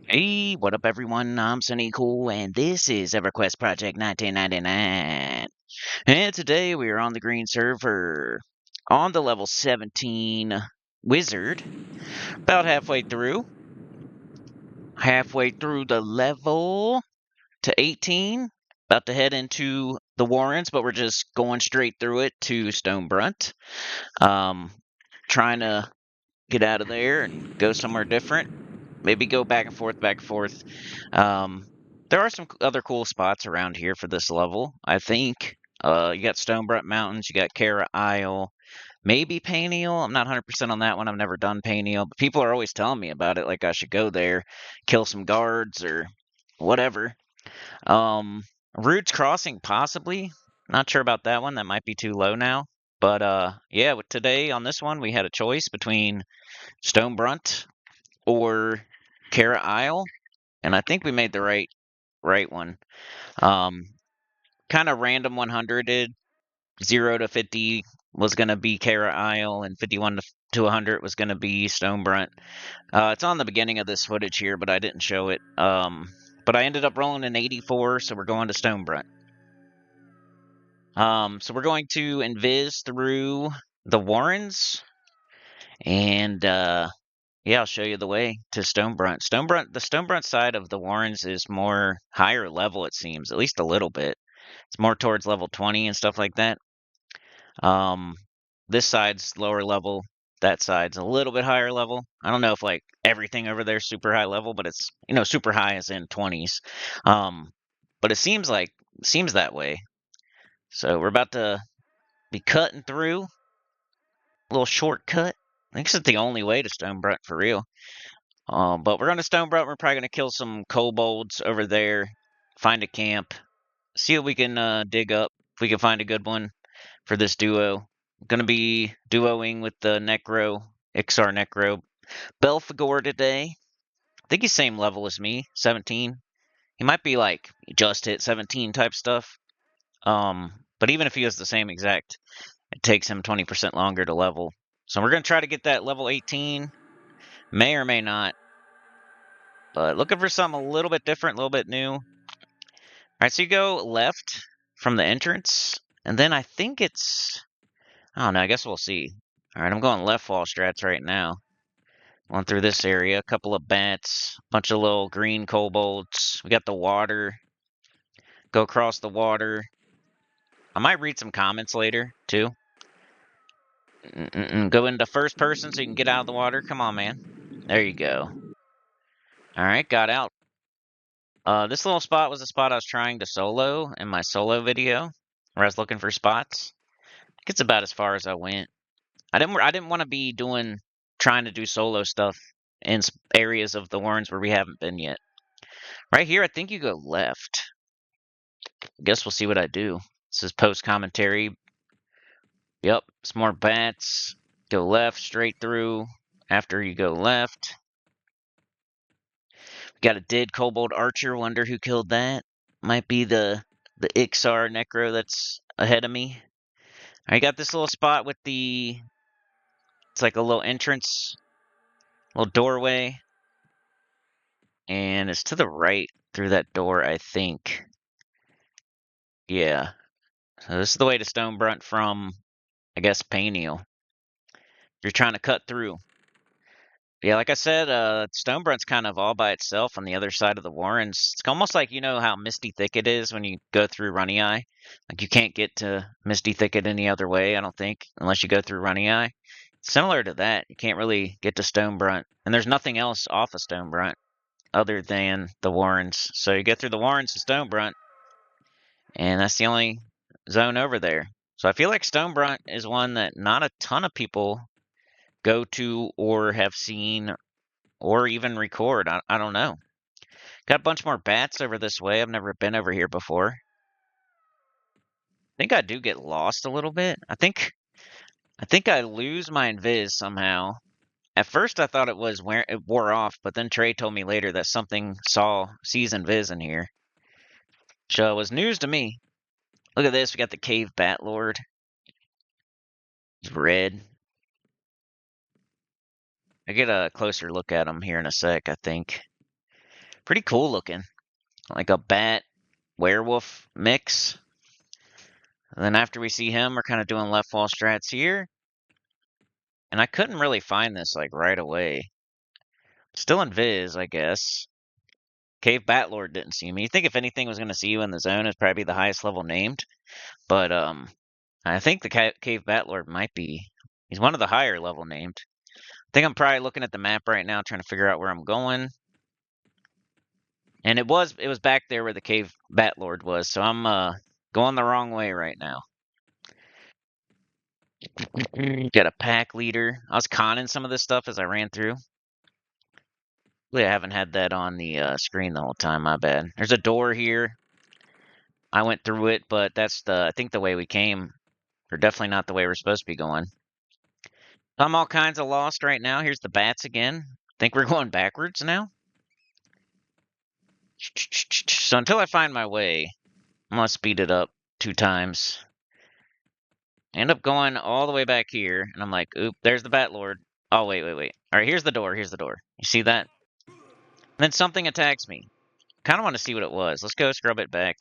Hey, what up, everyone? I'm Sinnycool, and this is EverQuest Project 1999. And today we are on the green server on the level 17 wizard, about halfway through the level to 18, about to head into the Warrens, but we're just going straight through it to Stonebrunt. Um, Trying to get out of there and go somewhere different. Maybe go back and forth, back and forth. Um, there are some other cool spots around here for this level, I think. You got Stonebrunt Mountains, you got Cara Isle, maybe Paniel. I'm not 100% on that one. I've never done Paniel, but people are always telling me about it, like I should go there, kill some guards or whatever. Um, Rude's Crossing, possibly. Not sure about that one. That might be too low now. But yeah, today on this one, we had a choice between Stonebrunt or Cara Isle, and I think we made the right one. Um, Kind of random 100ed. 0 to 50 was going to be Cara Isle, and 51 to 100 was going to be Stonebrunt. It's on the beginning of this footage here, but I didn't show it. But I ended up rolling an 84, so we're going to Stonebrunt. So we're going to invis through the Warrens, and yeah, I'll show you the way to Stonebrunt. The Stonebrunt side of the Warrens is more higher level, it seems, at least a little bit. It's more towards level 20 and stuff like that. Um, this side's lower level. That side's a little bit higher level. I don't know if like everything over there's super high level, but it's super high as in 20s. Um, but it seems that way. So we're about to be cutting through a little shortcut. I think it's the only way to Stonebrunt for real. But we're going to Stonebrunt. We're probably going to kill some kobolds over there, find a camp, see what we can dig up. If we can find a good one for this duo. Gonna be duoing with the Necro, Ixar Necro. Belphegor today. I think he's same level as me, 17. He might be like just hit 17 type stuff. But even if he has the same exact, it takes him 20% longer to level. So we're gonna try to get that level 18. May or may not. But looking for something a little bit different, a little bit new. Alright, so you go left from the entrance, and then I think it's I don't know, I guess we'll see. Alright, I'm going left wall strats right now. Going through this area, a couple of bats, a bunch of little green kobolds. We got the water. Go across the water. I might read some comments later, too. Go into first person so you can get out of the water. Come on, man. There you go. Alright, got out. This little spot was a spot I was trying to solo in my solo video, where I was looking for spots. I think it's about as far as I went. I didn't want to be trying to do solo stuff in areas of the Warrens where we haven't been yet. Right here, I think you go left. I guess we'll see what I do. This is post commentary. Yep, some more bats. Go left, straight through. After you go left, we got a dead kobold archer. Wonder who killed that. Might be the Ixar necro that's ahead of me. I got this little spot with it's like a little entrance, little doorway, and it's to the right through that door, I think. Yeah. So this is the way to Stonebrunt from, I guess, Paniel. You're trying to cut through. Yeah, like I said, Stonebrunt's kind of all by itself on the other side of the Warrens. It's almost like how Misty Thicket is when you go through Runny Eye. Like you can't get to Misty Thicket any other way, I don't think, unless you go through Runny Eye. Similar to that, you can't really get to Stonebrunt, and there's nothing else off of Stonebrunt other than the Warrens. So you get through the Warrens to Stonebrunt, and that's the only zone over there. So I feel like Stonebrunt is one that not a ton of people go to or have seen or even record. I don't know. Got a bunch more bats over this way. I've never been over here before. I think I do get lost a little bit. I think I lose my invis somehow. At first I thought it wore off, but then Trey told me later that something sees invis in here. So it was news to me. Look at this, we got the cave bat lord. He's red. I get a closer look at him here in a sec, I think. Pretty cool looking. Like a bat werewolf mix. And then after we see him, we're kind of doing left wall strats here. And I couldn't really find this like right away. Still in Viz, I guess. Cave Batlord didn't see me. You think if anything was going to see you in the zone, it'd probably be the highest level named. But I think the Cave Batlord might be. He's one of the higher level named. I think I'm probably looking at the map right now, trying to figure out where I'm going. And it was back there where the Cave Batlord was, so I'm going the wrong way right now. Got a pack leader. I was conning some of this stuff as I ran through. I haven't had that on the screen the whole time. My bad. There's a door here. I went through it, but that's I think the way we came. Or definitely not the way we're supposed to be going. I'm all kinds of lost right now. Here's the bats again. Think we're going backwards now? So until I find my way, I'm going to speed it up 2 times. I end up going all the way back here, and I'm like, oop, there's the Batlord. Oh, wait. All right, here's the door. You see that? And then something attacks me. Kind of want to see what it was. Let's go scrub it back.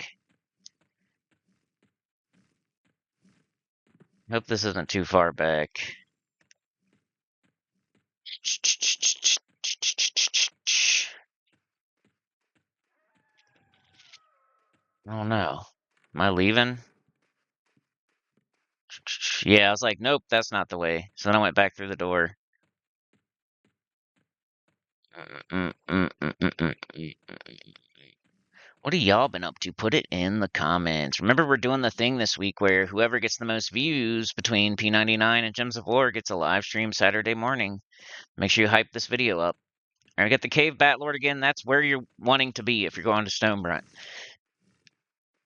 Hope this isn't too far back. Oh no. Am I leaving? Yeah, I was like, nope, that's not the way. So then I went back through the door. What have y'all been up to? Put it in the comments. Remember, we're doing the thing this week where whoever gets the most views between P99 and Gems of Lore gets a live stream Saturday morning. Make sure you hype this video up. All right, we got the Cave Batlord again. That's where you're wanting to be if you're going to Stonebrunt.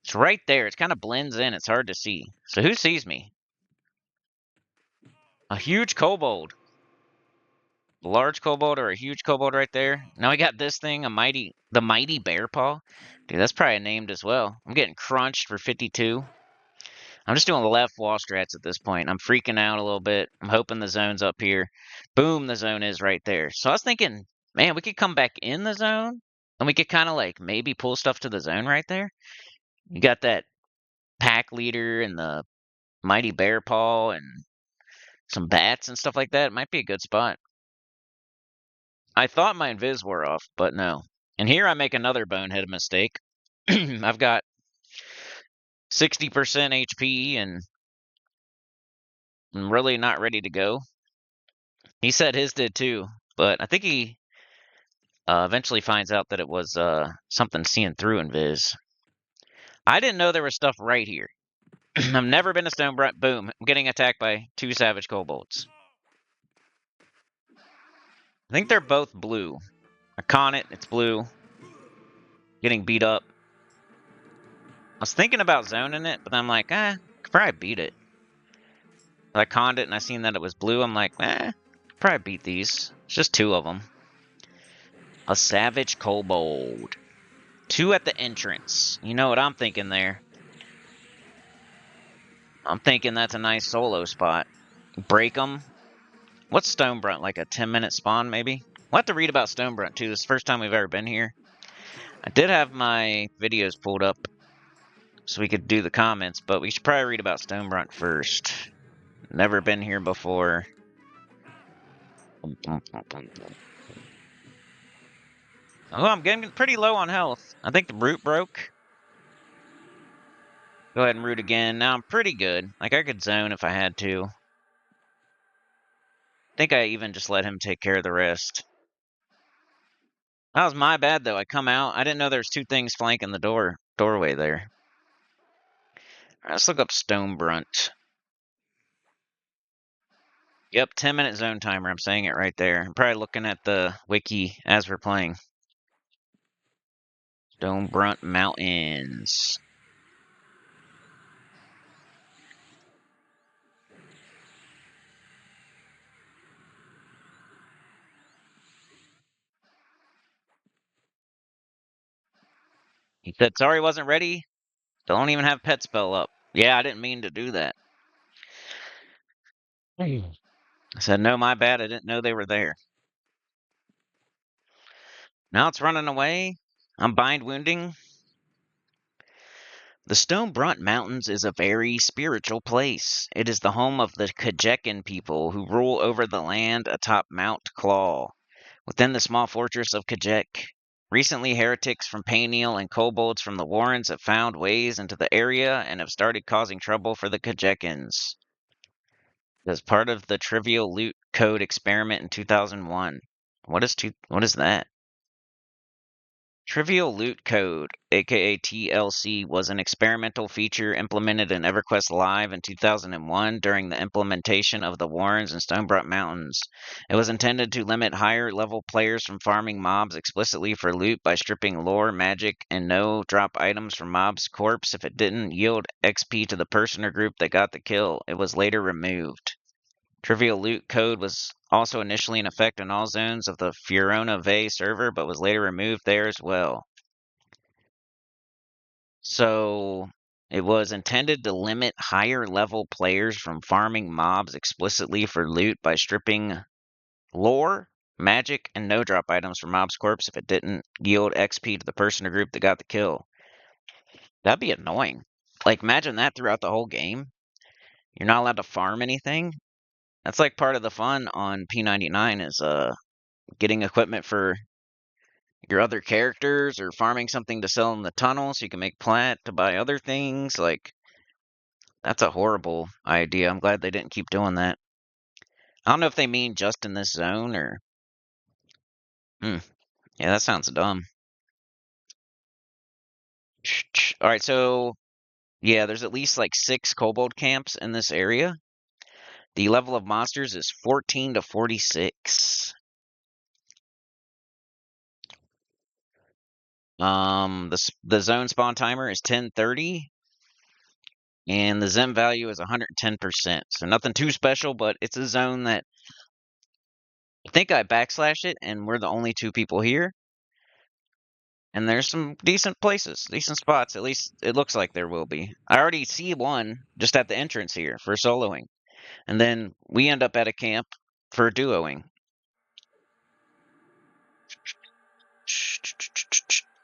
It's right there. It kind of blends in. It's hard to see. So who sees me? A huge kobold. A large kobold or a huge kobold right there. Now we got this thing, the mighty bear paw. Dude, that's probably named as well. I'm getting crunched for 52. I'm just doing the left wall strats at this point. I'm freaking out a little bit. I'm hoping the zone's up here. Boom, the zone is right there. So I was thinking, man, we could come back in the zone and we could kind of like maybe pull stuff to the zone right there. You got that pack leader and the mighty bear paw and some bats and stuff like that. It might be a good spot. I thought my invis wore off, but no. And here I make another boneheaded mistake. I've got 60% HP and I'm really not ready to go. He said his did too, but I think he eventually finds out that it was something seeing through invis. I didn't know there was stuff right here. I've never been to Stonebrunt. Boom. I'm getting attacked by 2 savage kobolds. I think they're both blue. I con it. It's blue. Getting beat up. I was thinking about zoning it, but I'm like, could probably beat it. I conned it and I seen that it was blue. I'm like, could probably beat these. It's just 2 of them. A savage kobold. 2 at the entrance. You know what I'm thinking there. I'm thinking that's a nice solo spot. Break them. What's Stonebrunt? Like a 10-minute spawn, maybe? We'll have to read about Stonebrunt, too. This is the first time we've ever been here. I did have my videos pulled up so we could do the comments, but we should probably read about Stonebrunt first. Never been here before. Oh, I'm getting pretty low on health. I think the root broke. Go ahead and root again. Now I'm pretty good. Like, I could zone if I had to. I think I even just let him take care of the rest. That was my bad, though. I come out. I didn't know there's 2 things flanking the doorway there. All right, let's look up Stonebrunt. Yep, 10-minute zone timer. I'm saying it right there. I'm probably looking at the wiki as we're playing. Stonebrunt Mountains. He said, sorry, wasn't ready. Don't even have pet spell up. Yeah, I didn't mean to do that. I said, no, my bad. I didn't know they were there. Now it's running away. I'm bind wounding. The Stonebrunt Mountains is a very spiritual place. It is the home of the Kajekan people who rule over the land atop Mount Claw, within the small fortress of Kajek. Recently, heretics from Payneal and kobolds from the Warrens have found ways into the area and have started causing trouble for the Kajekans. As part of the Trivial Loot Code experiment in 2001. What is that? Trivial Loot Code, aka TLC, was an experimental feature implemented in EverQuest Live in 2001 during the implementation of the Warrens and Stonebrunt Mountains. It was intended to limit higher level players from farming mobs explicitly for loot by stripping lore, magic, and no drop items from mobs' corpse if it didn't yield XP to the person or group that got the kill. It was later removed. Trivial Loot Code was also initially in effect in all zones of the Fiorona Bay server, but was later removed there as well. So it was intended to limit higher level players from farming mobs explicitly for loot by stripping lore, magic, and no drop items from mobs' corpse if it didn't yield XP to the person or group that got the kill. That'd be annoying. Like, imagine that throughout the whole game. You're not allowed to farm anything. That's like part of the fun on P99 is getting equipment for your other characters or farming something to sell in the tunnel so you can make plat to buy other things. Like, that's a horrible idea. I'm glad they didn't keep doing that. I don't know if they mean just in this zone or. Yeah, that sounds dumb. Alright, so. Yeah, there's at least like 6 kobold camps in this area. The level of monsters is 14 to 46. The zone spawn timer is 10:30. And the Zem value is 110%. So nothing too special, but it's a zone that I think I backslash it, and we're the only 2 people here. And there's some decent places, decent spots. At least it looks like there will be. I already see one just at the entrance here for soloing. And then we end up at a camp for duoing.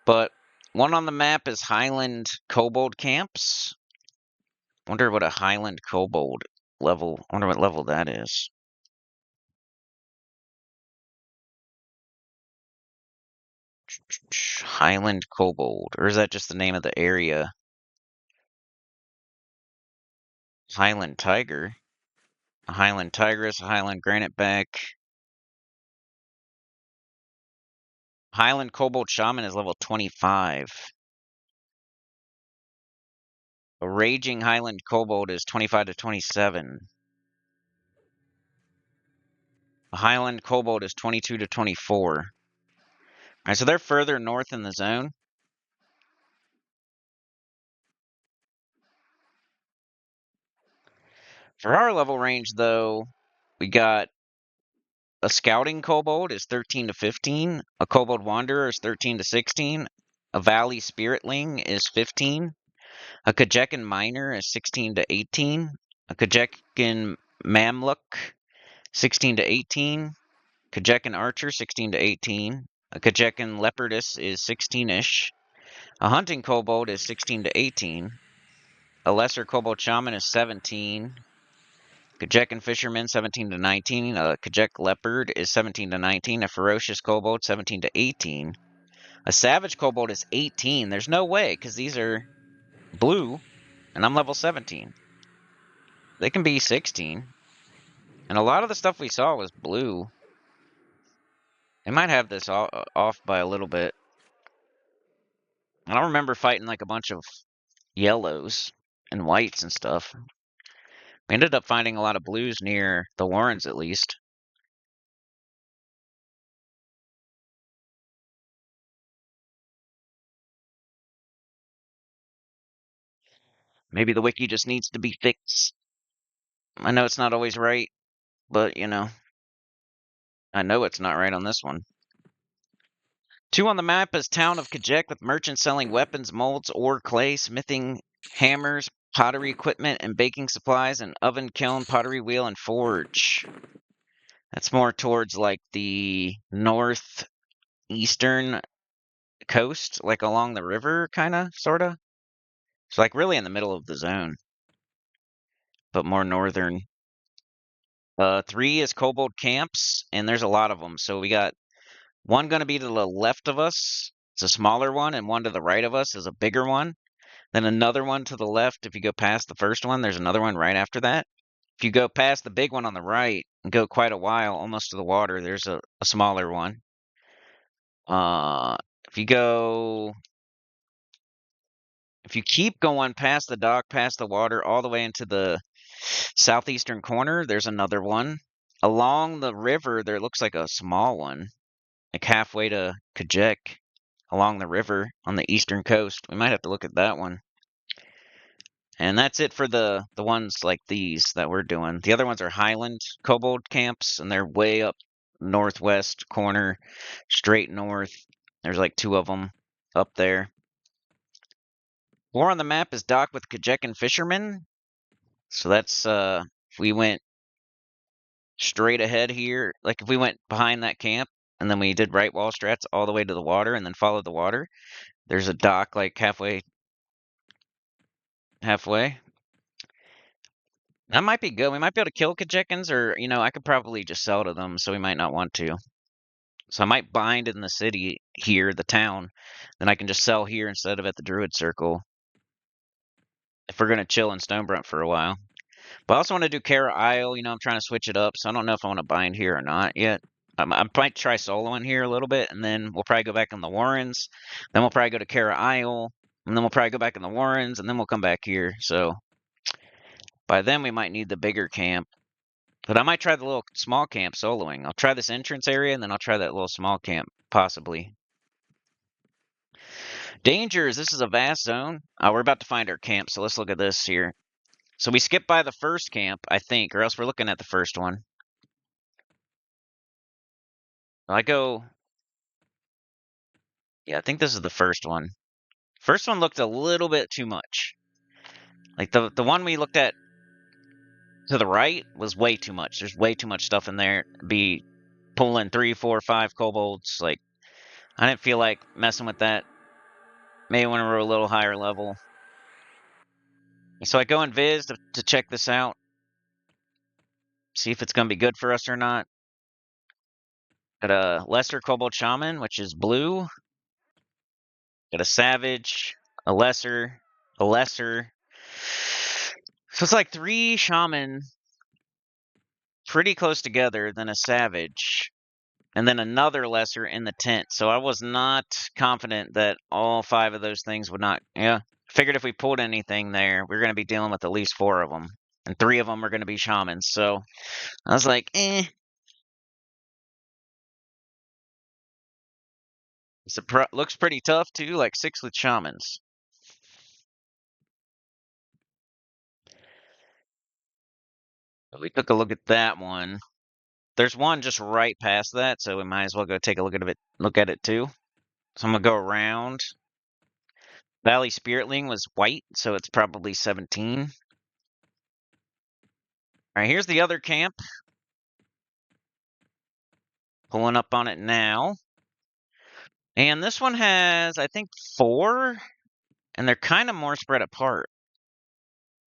But one on the map is Highland Kobold Camps. Wonder what a Highland Kobold level. Wonder what level that is. Highland Kobold, or is that just the name of the area? Highland Tiger, a Highland Tigress, a Highland Graniteback. Highland Kobold Shaman is level 25. A Raging Highland Kobold is 25 to 27. A Highland Kobold is 22 to 24. Alright, so they're further north in the zone. For our level range, though, we got a Scouting Kobold is 13 to 15. A Kobold Wanderer is 13 to 16. A Valley Spiritling is 15. A Kajekan Miner is 16 to 18. A Kajekan Mamluk, 16 to 18. Kajekan Archer, 16 to 18. A Kajekan Leopardess is 16-ish. A Hunting Kobold is 16 to 18. A Lesser Kobold Shaman is 17. Kajekan Fisherman, 17 to 19. A Kajek Leopard is 17 to 19. A Ferocious Kobold, 17 to 18. A Savage Kobold is 18. There's no way, because these are blue, and I'm level 17. They can be 16. And a lot of the stuff we saw was blue. They might have this off by a little bit. I don't remember fighting like a bunch of yellows and whites and stuff. We ended up finding a lot of blues near the Warrens, at least. Maybe the wiki just needs to be fixed. I know it's not always right, but, you know, I know it's not right on this one. 2 on the map is Town of Kajek with merchants selling weapons, molds, ore, clay, smithing, hammers, pottery equipment, and baking supplies, and oven, kiln, pottery wheel, and forge. That's more towards like the northeastern coast, like along the river, kind of, sort of. It's like really in the middle of the zone, but more northern. 3 is kobold camps, and there's a lot of them. So we got one going to be to the left of us. It's a smaller one, and one to the right of us is a bigger one. Then another one to the left. If you go past the first one, there's another one right after that. If you go past the big one on the right and go quite a while, almost to the water, there's a smaller one. If you keep going past the dock, past the water, all the way into the southeastern corner, there's another one. Along the river, there looks like a small one, like halfway to Kajek, along the river on the eastern coast. We might have to look at that one. And that's it for the ones like these that we're doing. The other ones are Highland kobold camps, and they're way up northwest corner, straight north. There's like 2 of them up there. 4 on the map is dock with Kajekan fishermen. So that's if we went straight ahead here, like if we went behind that camp and then we did right wall strats all the way to the water and then followed the water, there's a dock like halfway. That might be good. We might be able to kill Kajekans, or I could probably just sell to them, so we might not want to. So I might bind in the city here, the town, then I can just sell here instead of at the Druid Circle if we're gonna chill in Stonebrunt for a while. But I also want to do Kara Isle. I'm trying to switch it up, so I don't know if I want to bind here or not yet. I might try soloing here a little bit, and then we'll probably go back in the Warrens. Then we'll probably go to Kara Isle, and then we'll probably go back in the Warrens, and then we'll come back here. So by then we might need the bigger camp. But I might try the little small camp soloing. I'll try this entrance area, and then I'll try that little small camp, possibly. Dangers, this is a vast zone. We're about to find our camp, so let's look at this here. So we skipped by the first camp, I think, or else we're looking at the first one. Yeah, I think this is the first one. First one looked a little bit too much. Like the one we looked at to the right was way too much. There's way too much stuff in there. Be pulling 3, 4, 5 kobolds. Like, I didn't feel like messing with that. Maybe when we're a little higher level. So I go in Viz to check this out. See if it's going to be good for us or not. Got a lesser kobold shaman, which is blue. Got a savage, a lesser. So it's like 3 shaman pretty close together, then a savage, and then another lesser in the tent. So I was not confident that all 5 of those things would not. Yeah, figured if we pulled anything there, we are going to be dealing with at least 4 of them, and 3 of them are going to be shamans. So I was like, eh. Looks pretty tough too, like 6 with shamans. We took a look at that one. There's one just right past that, so we might as well go take a look at it too. So I'm gonna go around. Valley Spiritling was white, so it's probably 17. All right, here's the other camp. Pulling up on it now. And this one has, I think, 4, and they're kind of more spread apart.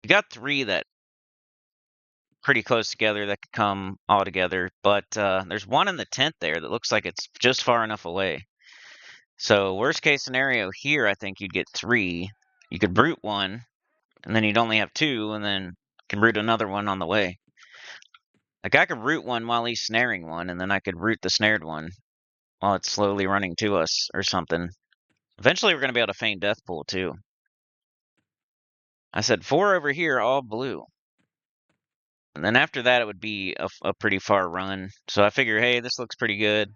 You got 3 that pretty close together that could come all together, but there's one in the tent there that looks like it's just far enough away. So worst case scenario here, I think you'd get 3. You could brute 1, and then you'd only have 2, and then you can root another one on the way. Like I could root 1 while he's snaring 1, and then I could root the snared one while it's slowly running to us or something. Eventually we're going to be able to feign death pool too. I said 4 over here, all blue. And then after that, it would be a pretty far run. So I figure, hey, this looks pretty good.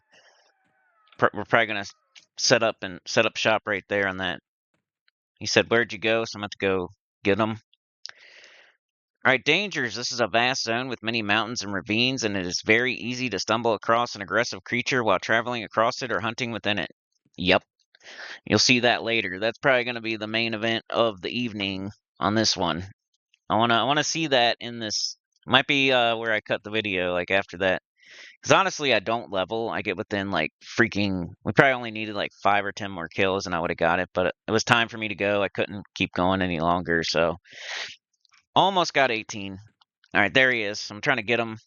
We're probably going to set up shop right there on that. He said, where'd you go? So I'm going to go get them. All right, dangers. This is a vast zone with many mountains and ravines, and it is very easy to stumble across an aggressive creature while traveling across it or hunting within it. Yep. You'll see that later. That's probably going to be the main event of the evening on this one. I want to see that in this. Might be where I cut the video, like after that. Because honestly, I don't level. I get within like freaking. We probably only needed like 5 or 10 more kills, and I would have got it. But it was time for me to go. I couldn't keep going any longer, so almost got 18. All right, there he is. I'm trying to get him.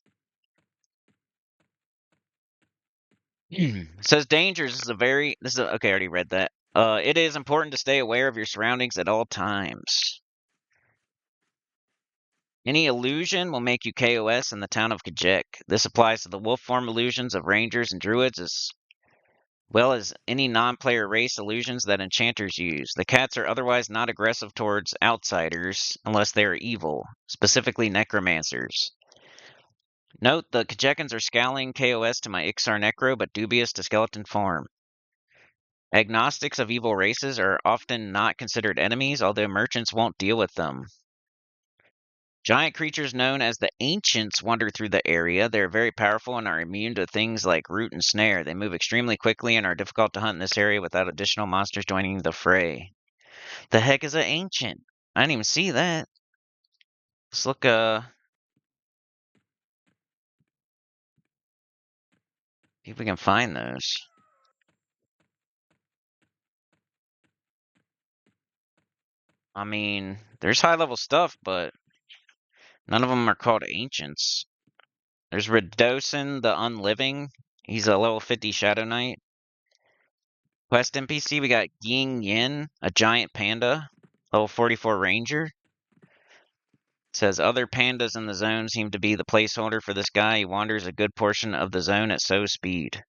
It says dangers. This is a very. This is a, okay. I already read that. It is important to stay aware of your surroundings at all times. Any illusion will make you KOS in the town of Kajek. This applies to the wolf form illusions of rangers and druids as well as any non-player race illusions that enchanters use. The cats are otherwise not aggressive towards outsiders unless they are evil, specifically necromancers. Note, the Kajekans are scowling KOS to my Ixar Necro, but dubious to skeleton form. Agnostics of evil races are often not considered enemies, although merchants won't deal with them. Giant creatures known as the Ancients wander through the area. They are very powerful and are immune to things like root and snare. They move extremely quickly and are difficult to hunt in this area without additional monsters joining the fray. The heck is an Ancient? I didn't even see that. Let's look, see if we can find those. I mean, there's high-level stuff, but none of them are called Ancients. There's Redosin the Unliving. He's a level 50 Shadow Knight. Quest NPC, we got Ying Yin, a giant panda, level 44 Ranger. It says other pandas in the zone seem to be the placeholder for this guy. He wanders a good portion of the zone at so speed.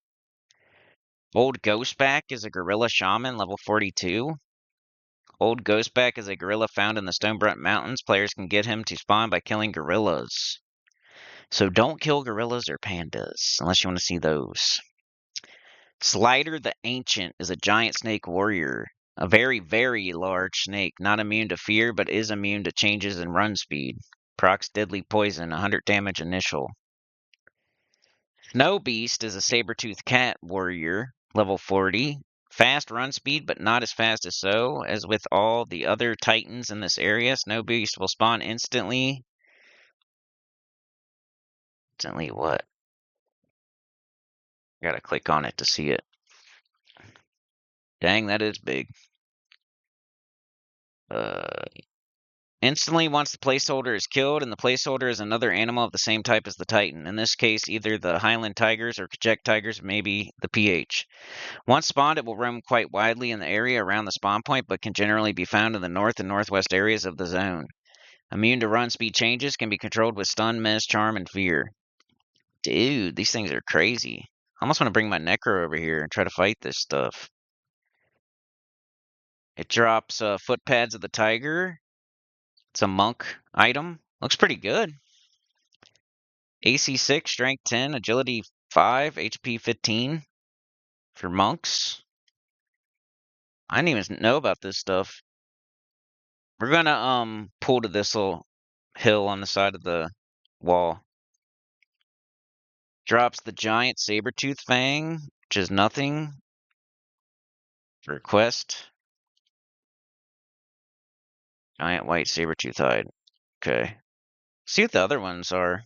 Old Ghostback is a gorilla shaman, level 42. Old Ghostback is a gorilla found in the Stonebrunt Mountains. Players can get him to spawn by killing gorillas. So don't kill gorillas or pandas, unless you want to see those. Slider the Ancient is a giant snake warrior. A very, very large snake, not immune to fear, but is immune to changes in run speed. Procs deadly poison, 100 damage initial. Snow Beast is a saber-toothed cat warrior, level 40. Fast run speed, but not as fast as so. As with all the other titans in this area, Snow Beast will spawn instantly. Instantly what? Gotta click on it to see it. Dang, that is big. Instantly once the placeholder is killed, and the placeholder is another animal of the same type as the Titan. In this case, either the Highland Tigers or Kajek Tigers, maybe the PH. Once spawned, it will roam quite widely in the area around the spawn point, but can generally be found in the north and northwest areas of the zone. Immune to run speed changes, can be controlled with stun, menace, charm, and fear. Dude, these things are crazy. I almost want to bring my necro over here and try to fight this stuff. It drops foot pads of the tiger. It's a monk item. Looks pretty good. AC 6, Strength 10, Agility 5, HP 15 for monks. I didn't even know about this stuff. We're gonna pull to this little hill on the side of the wall. Drops the giant saber-tooth fang, which is nothing. For a quest. Giant white saber-tooth hide. Okay. See what the other ones are.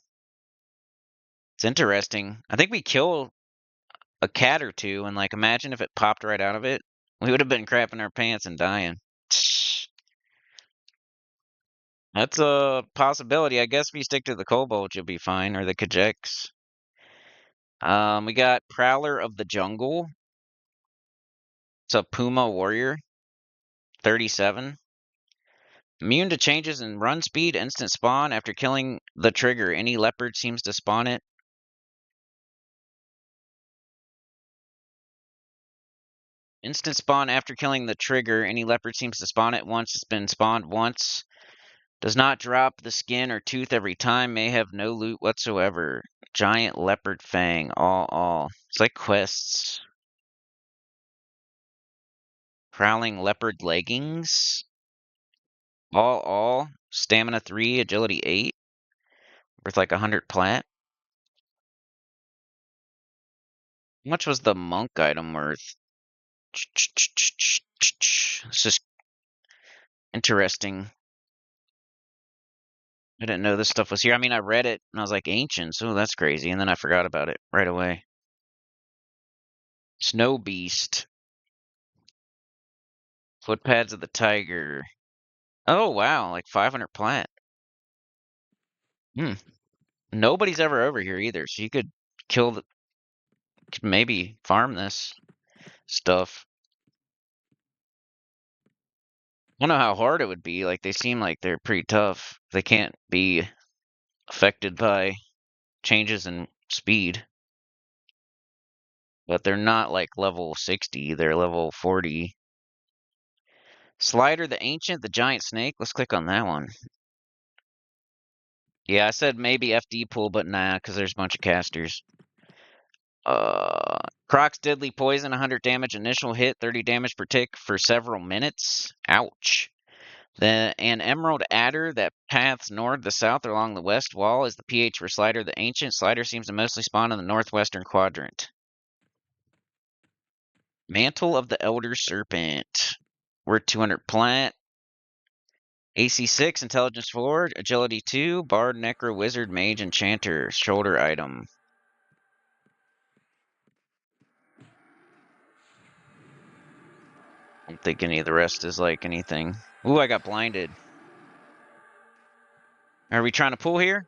It's interesting. I think we kill a cat or two, and like imagine if it popped right out of it. We would have been crapping our pants and dying. That's a possibility. I guess if you stick to the kobolds, you'll be fine, or the Kajeks. We got Prowler of the Jungle. It's a Puma Warrior, 37. Immune to changes in run speed, instant spawn after killing the trigger. Any leopard seems to spawn it. Instant spawn after killing the trigger. Any leopard seems to spawn it once it's been spawned once. Does not drop the skin or tooth every time. May have no loot whatsoever. Giant leopard fang. All. It's like quests. Prowling leopard leggings. All. Stamina 3, agility 8. Worth like 100 plat. How much was the monk item worth? It's just interesting. I didn't know this stuff was here. I mean, I read it and I was like, ancients. Oh, that's crazy. And then I forgot about it right away. Snow Beast. Footpads of the Tiger. Oh, wow. Like 500 plat. Hmm. Nobody's ever over here either. So you could kill the. Could maybe farm this stuff. I don't know how hard it would be. Like, they seem like they're pretty tough. They can't be affected by changes in speed. But they're not like level 60, they're level 40. Slider the Ancient, the giant snake. Let's click on that one. Yeah, I said maybe FD pool, but nah, because there's a bunch of casters. Croc's Deadly Poison, 100 damage initial hit, 30 damage per tick for several minutes. Ouch. An Emerald Adder that paths north, the south, or along the west wall is the pH for Slider the Ancient. Slider seems to mostly spawn in the northwestern quadrant. Mantle of the Elder Serpent. We're 200 plat. AC 6, Intelligence 4, Agility 2, Bard, Necro, Wizard, Mage, Enchanter. Shoulder item. I don't think any of the rest is like anything. Ooh, I got blinded. Are we trying to pull here?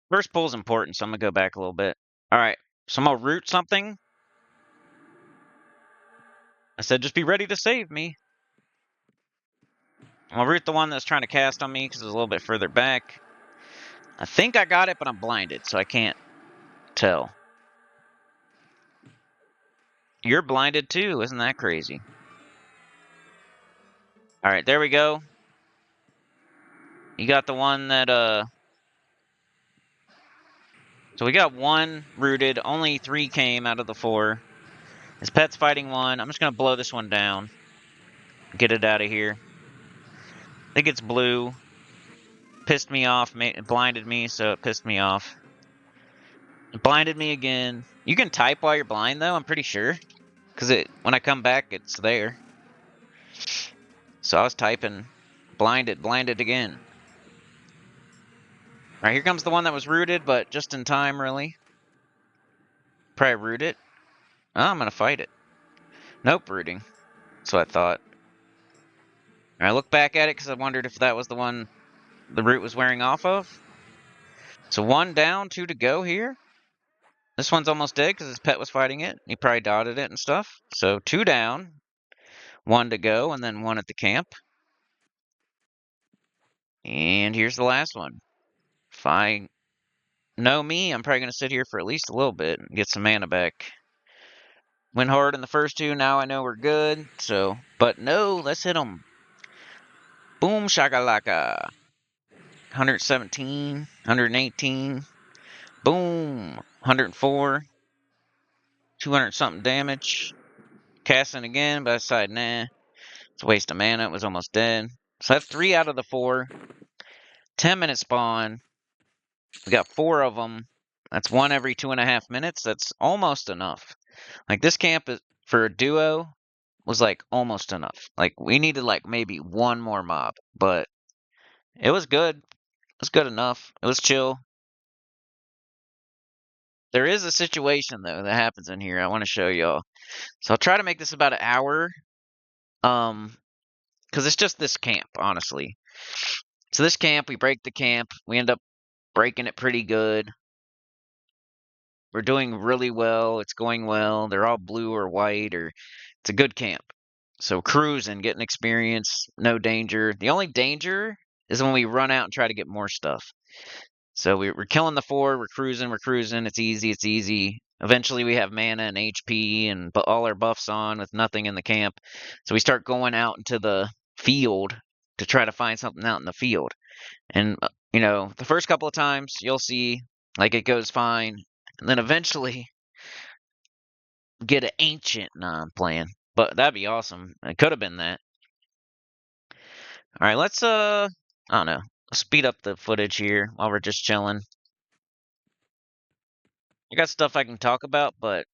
First pull's important, so I'm going to go back a little bit. Alright, so I'm going to root something. I said just be ready to save me. I'm going to root the one that's trying to cast on me because it's a little bit further back. I think I got it, but I'm blinded, so I can't tell. You're blinded too, isn't that crazy? Alright, there we go. You got the one that, So we got one rooted, only 3 came out of the 4. His pet's fighting one. I'm just going to blow this one down. Get it out of here. I think it's blue. Pissed me off, blinded me, so it pissed me off. It blinded me again. You can type while you're blind, though, I'm pretty sure. Because when I come back, it's there. So I was typing. Blinded again. Alright, here comes the one that was rooted, but just in time, really. Probably root it. Oh, I'm going to fight it. Nope, rooting. That's what I thought. I look back at it because I wondered if that was the one the root was wearing off of. So 1 down, 2 to go here. This one's almost dead because his pet was fighting it. He probably dotted it and stuff. So 2 down, 1 to go, and then 1 at the camp. And here's the last one. If I know me, I'm probably going to sit here for at least a little bit and get some mana back. Went hard in the first 2, now I know we're good. So, but no, let's hit them. Boom shakalaka. 117, 118. Boom. 104. 200 something damage. Casting again, but I decided, nah. It's a waste of mana. It was almost dead. So that's 3 out of the 4. 10-minute spawn. We got 4 of them. That's 1 every 2.5 minutes. That's almost enough. Like, this camp is, for a duo was like almost enough. Like, we needed like maybe 1 more mob, but it was good. It was good enough. It was chill. There is a situation though that happens in here I want to show y'all. So I'll try to make this about an hour. Because it's just this camp, honestly. So this camp, we break the camp. We end up breaking it pretty good. We're doing really well. It's going well. They're all blue or white, or it's a good camp. So cruising, getting experience, no danger. The only danger is when we run out and try to get more stuff. So we're killing the 4. We're cruising. It's easy. Eventually, we have mana and HP and all our buffs on with nothing in the camp. So we start going out into the field to try to find something out in the field. And, the first couple of times, you'll see, like, it goes fine. And then eventually, get an ancient. Nah, I'm playing. But that'd be awesome. It could have been that. Alright, let's, I don't know. Speed up the footage here while we're just chilling. I got stuff I can talk about, but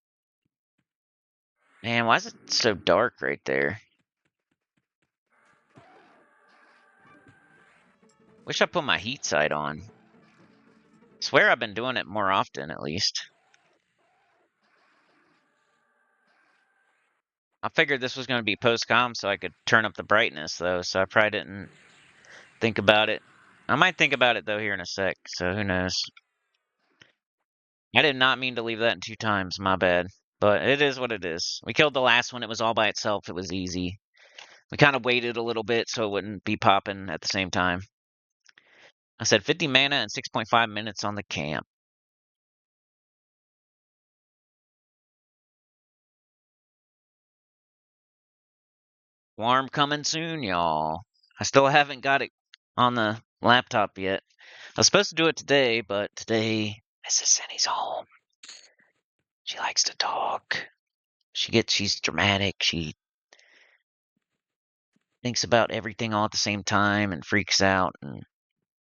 man, why is it so dark right there? Wish I put my heat sight on. Swear I've been doing it more often, at least. I figured this was going to be post-com so I could turn up the brightness, though, so I probably didn't think about it. I might think about it, though, here in a sec, so who knows. I did not mean to leave that in 2 times, my bad. But it is what it is. We killed the last one, it was all by itself, it was easy. We kind of waited a little bit so it wouldn't be popping at the same time. I said 50 mana and 6.5 minutes on the camp. Warm coming soon, y'all. I still haven't got it on the laptop yet. I was supposed to do it today, but today Mrs. Sinny's home. She likes to talk. She's dramatic. She thinks about everything all at the same time and freaks out, and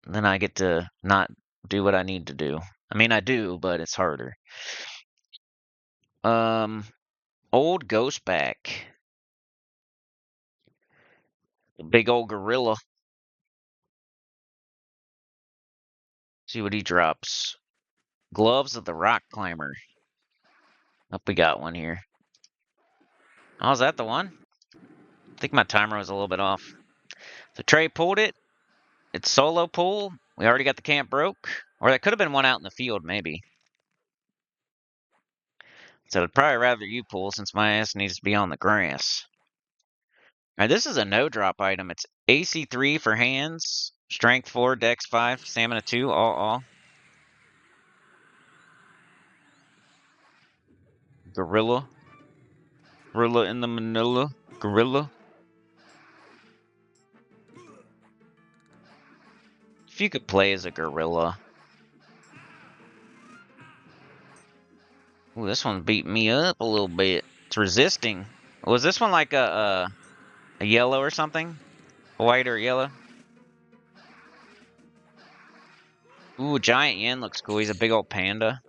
then I get to not do what I need to do. I mean, I do, but it's harder. Old ghost back. The big old gorilla. See what he drops. Gloves of the rock climber. Oh, we got one here. Oh, is that the one? I think my timer was a little bit off. So Trey pulled it. It's solo pull. We already got the camp broke. Or that could have been one out in the field, maybe. So I'd probably rather you pull since my ass needs to be on the grass. Alright, this is a no-drop item. It's AC 3 for hands, Strength 4, Dex 5, Stamina 2, all. Gorilla. Gorilla in the Manila. Gorilla. If you could play as a gorilla. Ooh, this one beat me up a little bit. It's resisting. Was this one like a yellow or something? White or yellow? Ooh, giant yen looks cool. He's a big old panda.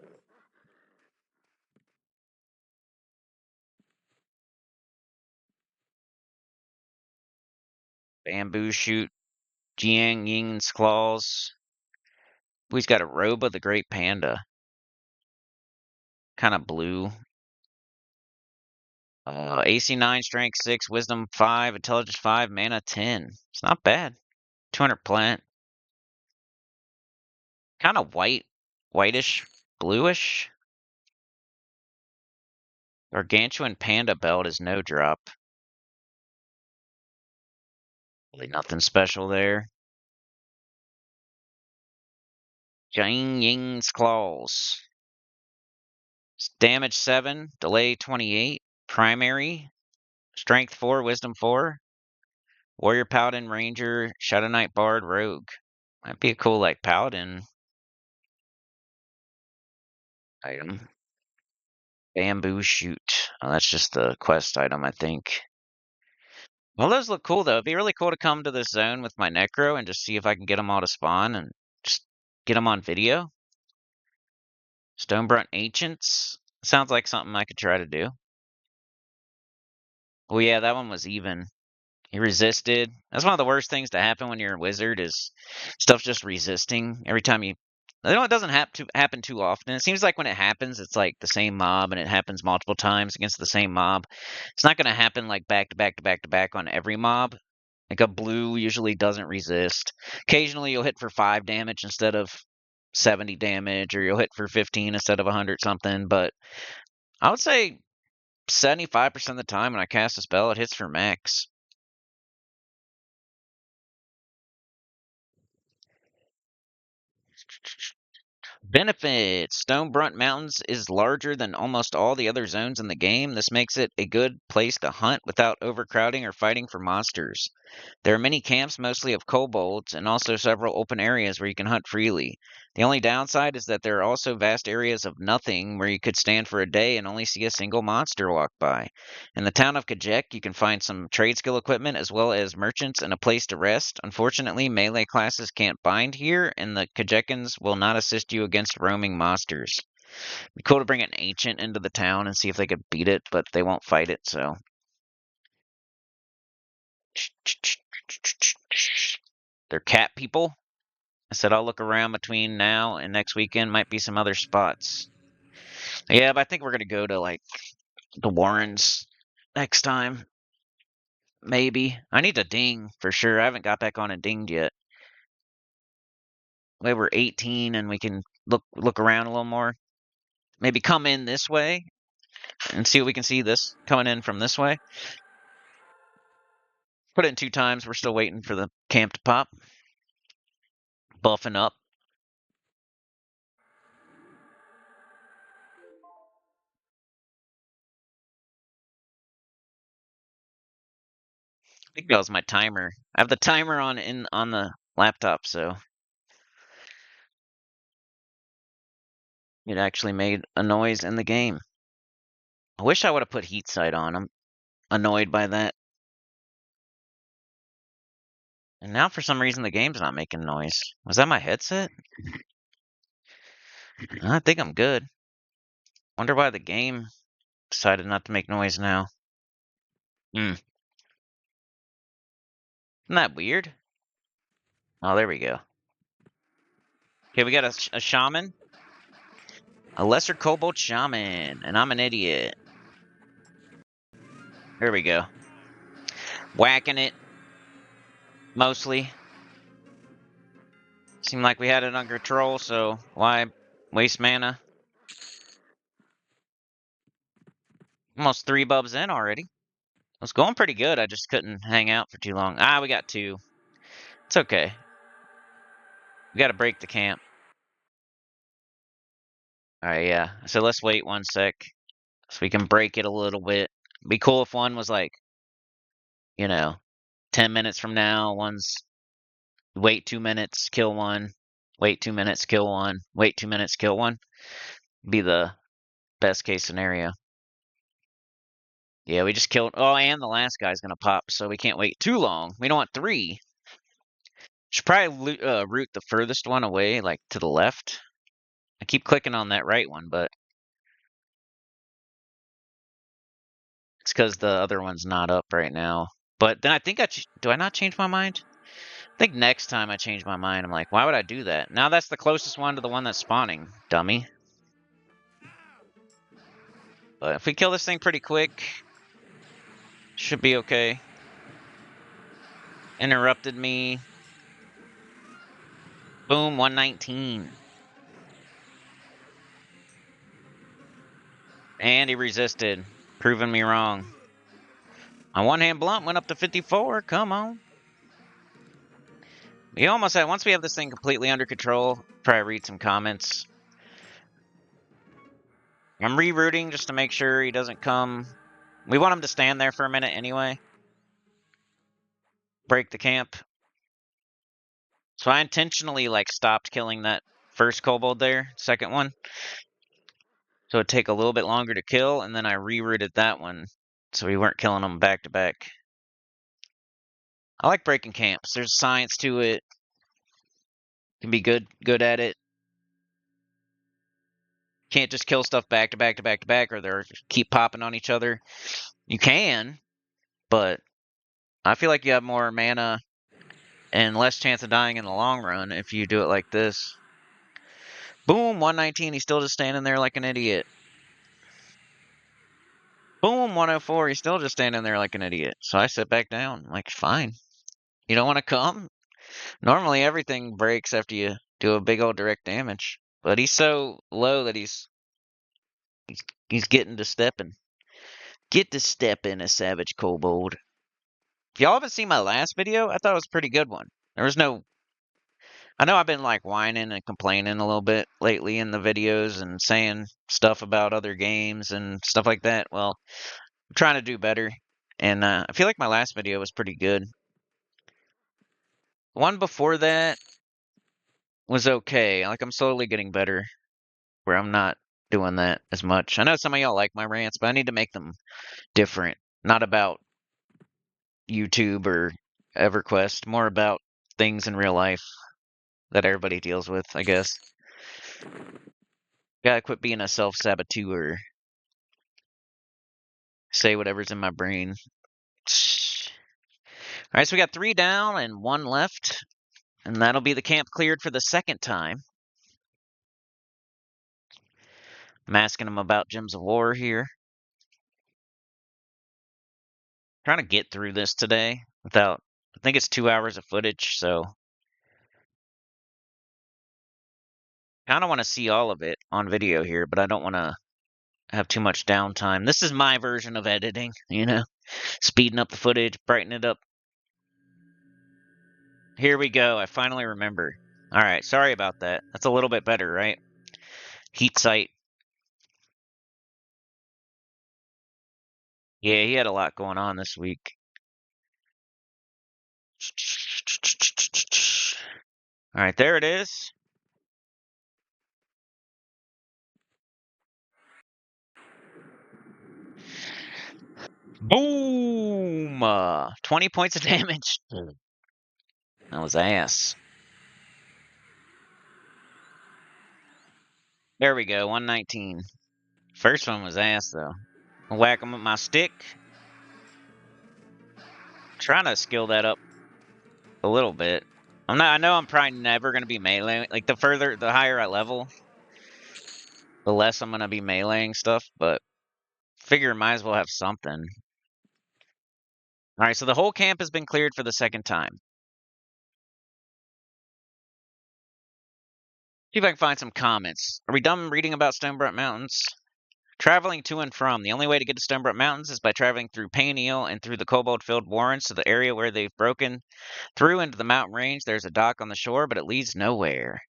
Bamboo shoot. Jiang Ying's claws. Ooh, he's got a robe of the great panda. Kind of blue. AC 9, Strength 6, Wisdom 5, Intelligence 5, Mana 10. It's not bad. 200 plant. Kind of whitish, bluish. Gargantuan Panda Belt is no drop. Really nothing special there. Jiang Ying's claws. Damage 7, Delay 28, Primary, Strength 4, Wisdom 4, Warrior Paladin, Ranger, Shadow Knight, Bard, Rogue. Might be a cool, like, Paladin item. Bamboo shoot. Oh, that's just the quest item, I think. Well, those look cool, though. It'd be really cool to come to this zone with my necro and just see if I can get them all to spawn and just get them on video. Stonebrunt Ancients. Sounds like something I could try to do. Oh, yeah, that one was even. He resisted. That's one of the worst things to happen when you're a wizard is stuff just resisting every time you. I know it doesn't happen too often. It seems like when it happens, it's like the same mob, and it happens multiple times against the same mob. It's not going to happen like back to back to back to back on every mob. Like a blue usually doesn't resist. Occasionally, you'll hit for 5 damage instead of 70 damage, or you'll hit for 15 instead of 100 something. But I would say 75% of the time when I cast a spell, it hits for max. Benefits. Stonebrunt Mountains is larger than almost all the other zones in the game. This makes it a good place to hunt without overcrowding or fighting for monsters. There are many camps, mostly of kobolds, and also several open areas where you can hunt freely. The only downside is that there are also vast areas of nothing where you could stand for a day and only see a single monster walk by. In the town of Kajek, you can find some trade skill equipment as well as merchants and a place to rest. Unfortunately, melee classes can't bind here, and the Kajekans will not assist you against roaming monsters. It'd be cool to bring an ancient into the town and see if they could beat it, but they won't fight it, so. They're cat people. I said I'll look around between now and next weekend. Might be some other spots. Yeah, but I think we're gonna go to like the Warrens next time. Maybe. I need to ding for sure. I haven't got back on and dinged yet. We were 18 and we can look around a little more. Maybe come in this way and see what we can see this coming in from this way. Put it in 2 times. We're still waiting for the camp to pop. Buffing up. I think that was my timer. I have the timer on the laptop, so it actually made a noise in the game. I wish I would have put heat sight on. I'm annoyed by that. And now for some reason the game's not making noise. Was that my headset? I think I'm good. Wonder why the game decided not to make noise now. Isn't that weird? Oh, there we go. Okay, we got a shaman. A lesser kobold shaman. And I'm an idiot. There we go. Whacking it. Mostly. Seemed like we had it under control, so why waste mana? Almost 3 bubs in already. It was going pretty good. I just couldn't hang out for too long. Ah, we got 2. It's okay. We got to break the camp. Alright, yeah. So let's wait 1 sec. So we can break it a little bit. Be cool if one was like, 10 minutes from now. One's wait 2 minutes, kill one. Wait 2 minutes, kill one. Wait 2 minutes, kill one. Be the best case scenario. Yeah, we just killed. Oh, and the last guy's gonna pop, so we can't wait too long. We don't want 3. Should probably route the furthest one away, like to the left. I keep clicking on that right one, but it's because the other one's not up right now. But then I think do I not change my mind? I think next time I change my mind, I'm like, why would I do that? Now that's the closest one to the one that's spawning, dummy. But if we kill this thing pretty quick, should be okay. Interrupted me. Boom, 119. And he resisted, proving me wrong. My one-hand blunt went up to 54. Come on. We almost had, once we have this thing completely under control, probably read some comments. I'm rerouting just to make sure he doesn't come. We want him to stand there for a minute anyway. Break the camp. So I intentionally stopped killing that first kobold there, second one. So it'd take a little bit longer to kill, and then I rerouted that one so we weren't killing them back to back. I like breaking camps. There's science to it. Can be good at it. Can't just kill stuff back to back to back to back, or they're keep popping on each other. You can, but I feel like you have more mana and less chance of dying in the long run if you do it like this. Boom, 119. He's still just standing there like an idiot. Boom, 104. He's still just standing there like an idiot. So I sit back down. I'm like, fine. You don't want to come? Normally everything breaks after you do a big old direct damage. But he's so low that he's getting to stepping. Get to stepping, a savage kobold. If y'all haven't seen my last video, I thought it was a pretty good one. There was no... I know I've been whining and complaining a little bit lately in the videos and saying stuff about other games and stuff like that. Well, I'm trying to do better. And I feel like my last video was pretty good. One before that was okay. I'm slowly getting better where I'm not doing that as much. I know some of y'all like my rants, but I need to make them different. Not about YouTube or EverQuest, more about things in real life that everybody deals with, I guess. Gotta quit being a self-saboteur. Say whatever's in my brain. Alright, so we got 3 down and 1 left. And that'll be the camp cleared for the second time. I'm asking him about Gems of War here. Trying to get through this today without, I think it's 2 hours of footage, so kind of want to see all of it on video here, but I don't want to have too much downtime. This is my version of editing, you know, speeding up the footage, brightening it up. Here we go. I finally remember. All right, sorry about that. That's a little bit better, right? Heat sight. Yeah, he had a lot going on this week. All right, there it is. Boom! 20 points of damage. That was ass. There we go, 119. First one was ass, though. I'll whack him with my stick. Trying to skill that up a little bit. I know I'm probably never going to be melee. Like, the higher I level, the less I'm going to be meleeing stuff, but figure might as well have something. Alright, so the whole camp has been cleared for the second time. See if I can find some comments. Are we done reading about Stonebrunt Mountains? Traveling to and from. The only way to get to Stonebrunt Mountains is by traveling through Payneal and through the cobalt-filled warrens to the area where they've broken through into the mountain range. There's a dock on the shore, but it leads nowhere.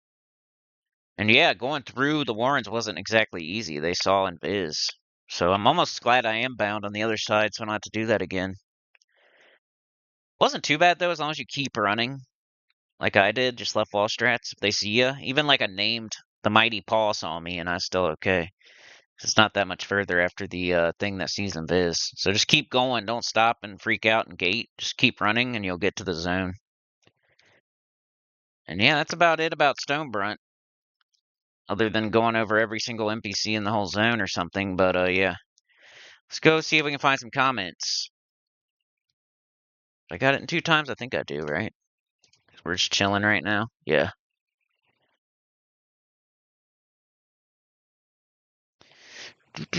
And yeah, going through the warrens wasn't exactly easy. They saw in Viz. So I'm almost glad I am bound on the other side so I don't have to do that again. Wasn't too bad, though, as long as you keep running. Like I did, just left wall strats. If they see ya, even like I named the Mighty Paw saw me, and I was still okay. It's not that much further after the thing that sees in Viz. So just keep going. Don't stop and freak out and gate. Just keep running, and you'll get to the zone. And yeah, that's about it about Stonebrunt. Other than going over every single NPC in the whole zone or something. But yeah. Let's go see if we can find some comments. I got it in 2 times? I think I do, right? We're just chilling right now. Yeah.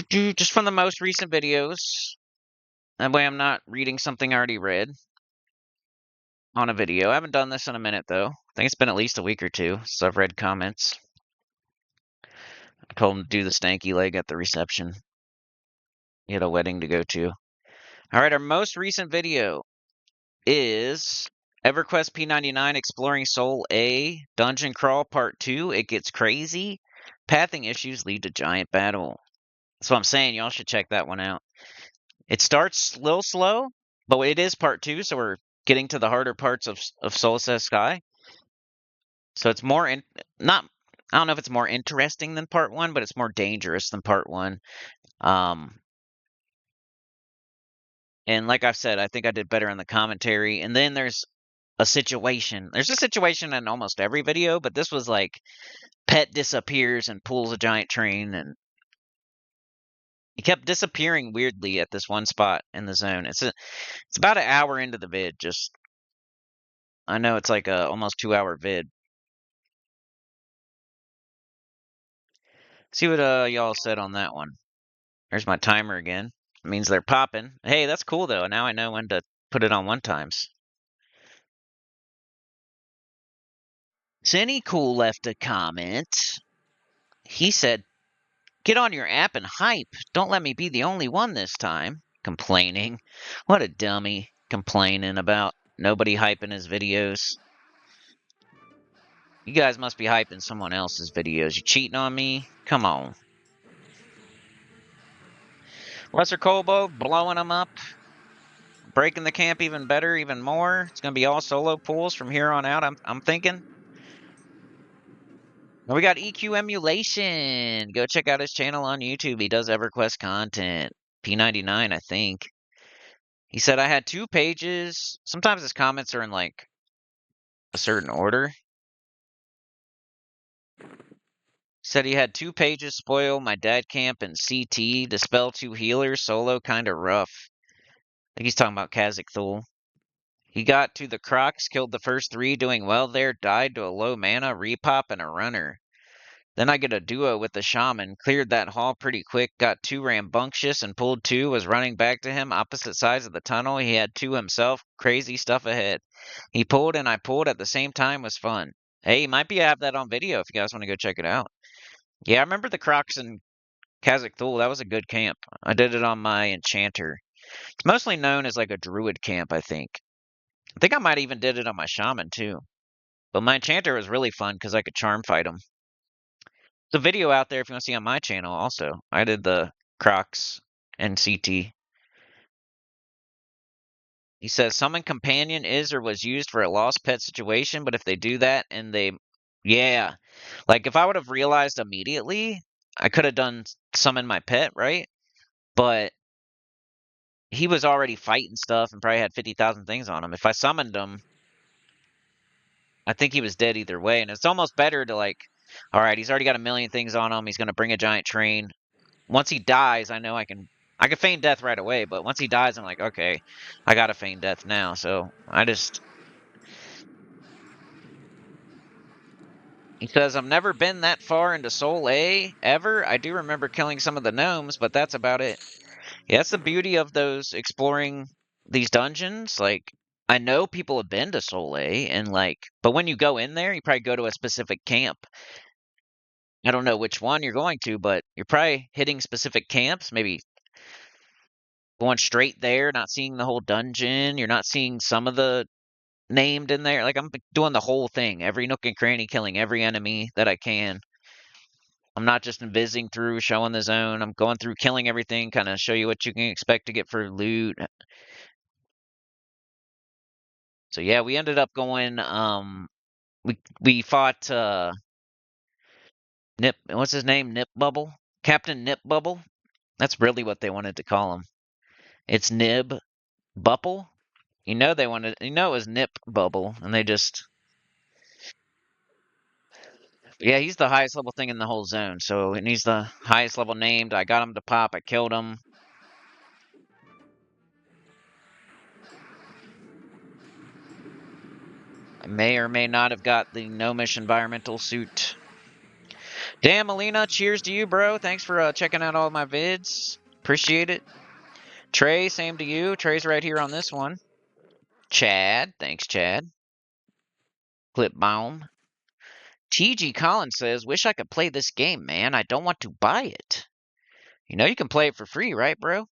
Just from the most recent videos. That way I'm not reading something I already read on a video. I haven't done this in a minute, though. I think it's been at least a week or 2 since I've read comments. I told him to do the stanky leg at the reception. He had a wedding to go to. Alright, our most recent video is EverQuest P99 Exploring Soul A Dungeon Crawl Part 2. It gets crazy. Pathing issues lead to giant battle. That's what I'm saying. Y'all should check that one out. It starts a little slow, but it is Part 2, so we're getting to the harder parts of Soul Says Sky. So it's more I don't know if it's more interesting than Part 1, but it's more dangerous than Part 1. And like I've said, I think I did better in the commentary. And then there's a situation. There's a situation in almost every video, but this was like pet disappears and pulls a giant train, and he kept disappearing weirdly at this one spot in the zone. It's about an hour into the vid. I know it's like a almost 2-hour vid. See what y'all said on that one. There's my timer again. It means they're popping. Hey, that's cool though. Now I know when to put it on 1x. Sinnycool left a comment. He said, "Get on your app and hype. Don't let me be the only one this time." Complaining. What a dummy. Complaining about nobody hyping his videos. You guys must be hyping someone else's videos. You cheating on me? Come on. Lesser Colbo blowing them up. Breaking the camp even better, even more. It's going to be all solo pools from here on out, I'm thinking. We got EQ Emulation. Go check out his channel on YouTube. He does EverQuest content. P99, I think. He said, I had 2 pages. Sometimes his comments are in, like, a certain order. He said he had 2 pages spoil my dad camp and CT. Dispel 2 healers. Solo kind of rough. I think he's talking about Kha'Zix Thul. He got to the Crocs, killed the first 3, doing well there, died to a low mana, repop, and a runner. Then I get a duo with the Shaman, cleared that hall pretty quick, got 2 rambunctious and pulled 2, was running back to him, opposite sides of the tunnel. He had 2 himself, crazy stuff ahead. He pulled and I pulled at the same time, was fun. Hey, might be I have that on video if you guys want to go check it out. Yeah, I remember the Crocs in Kazakh Thul. That was a good camp. I did it on my Enchanter. It's mostly known as like a Druid camp, I think. I think I might even did it on my Shaman too. But my Enchanter was really fun because I could charm fight him. There's a video out there if you want to see on my channel also. I did the Crocs and CT. He says summon companion is or was used for a lost pet situation, but if they do that and they, yeah, like if I would have realized immediately, I could have done summon my pet, right? But he was already fighting stuff and probably had 50,000 things on him. If I summoned him, I think he was dead either way. And it's almost better to like, all right, he's already got a million things on him. He's going to bring a giant train. Once he dies, I know I can feign death right away. But once he dies, I'm like, okay, I got to feign death now. So he says, I've never been that far into Soul A ever. I do remember killing some of the gnomes, but that's about it. Yeah, that's the beauty of those exploring these dungeons. Like, I know people have been to Soul A, and like, but when you go in there, you probably go to a specific camp. I don't know which one you're going to, but you're probably hitting specific camps, maybe going straight there, not seeing the whole dungeon. You're not seeing some of the named in there. Like, I'm doing the whole thing, every nook and cranny, killing every enemy that I can. I'm not just invising through, showing the zone. I'm going through, killing everything, kind of show you what you can expect to get for loot. So yeah, we ended up going. We fought Nip. What's his name? Nip Bubble. Captain Nip Bubble. That's really what they wanted to call him. It's Nib Bubble. You know they wanted. You know it was Nip Bubble, and they just. Yeah, he's the highest level thing in the whole zone. So, and he's the highest level named. I got him to pop. I killed him. I may or may not have got the gnomish environmental suit. Damn, Melina, cheers to you, bro. Thanks for checking out all my vids. Appreciate it. Trey, same to you. Trey's right here on this one. Chad, thanks, Chad. Clipbaum. TG Collins says, wish I could play this game, man. I don't want to buy it. You know you can play it for free, right, bro?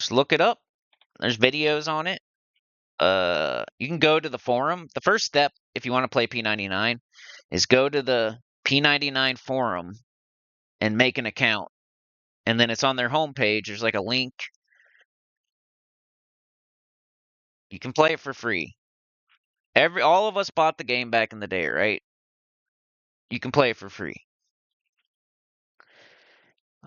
Just look it up. There's videos on it. You can go to the forum. The first step, if you want to play P99, is go to the P99 forum and make an account. And then it's on their homepage. There's like a link. You can play it for free. All of us bought the game back in the day, right? You can play it for free.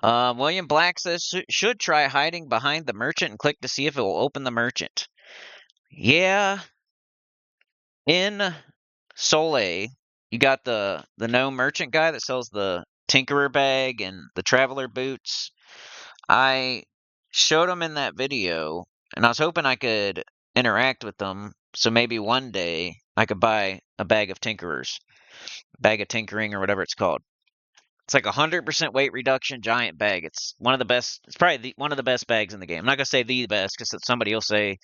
William Black says should try hiding behind the merchant and click to see if it will open the merchant. Yeah, in Soleil, you got the gnome merchant guy that sells the Tinkerer bag and the Traveler boots. I showed him in that video, and I was hoping I could interact with them, so maybe one day I could buy a bag of Tinkerers, bag of tinkering or whatever it's called. It's like 100% weight reduction giant bag. It's one of the best. It's probably one of the best bags in the game. I'm not gonna say the best because somebody will say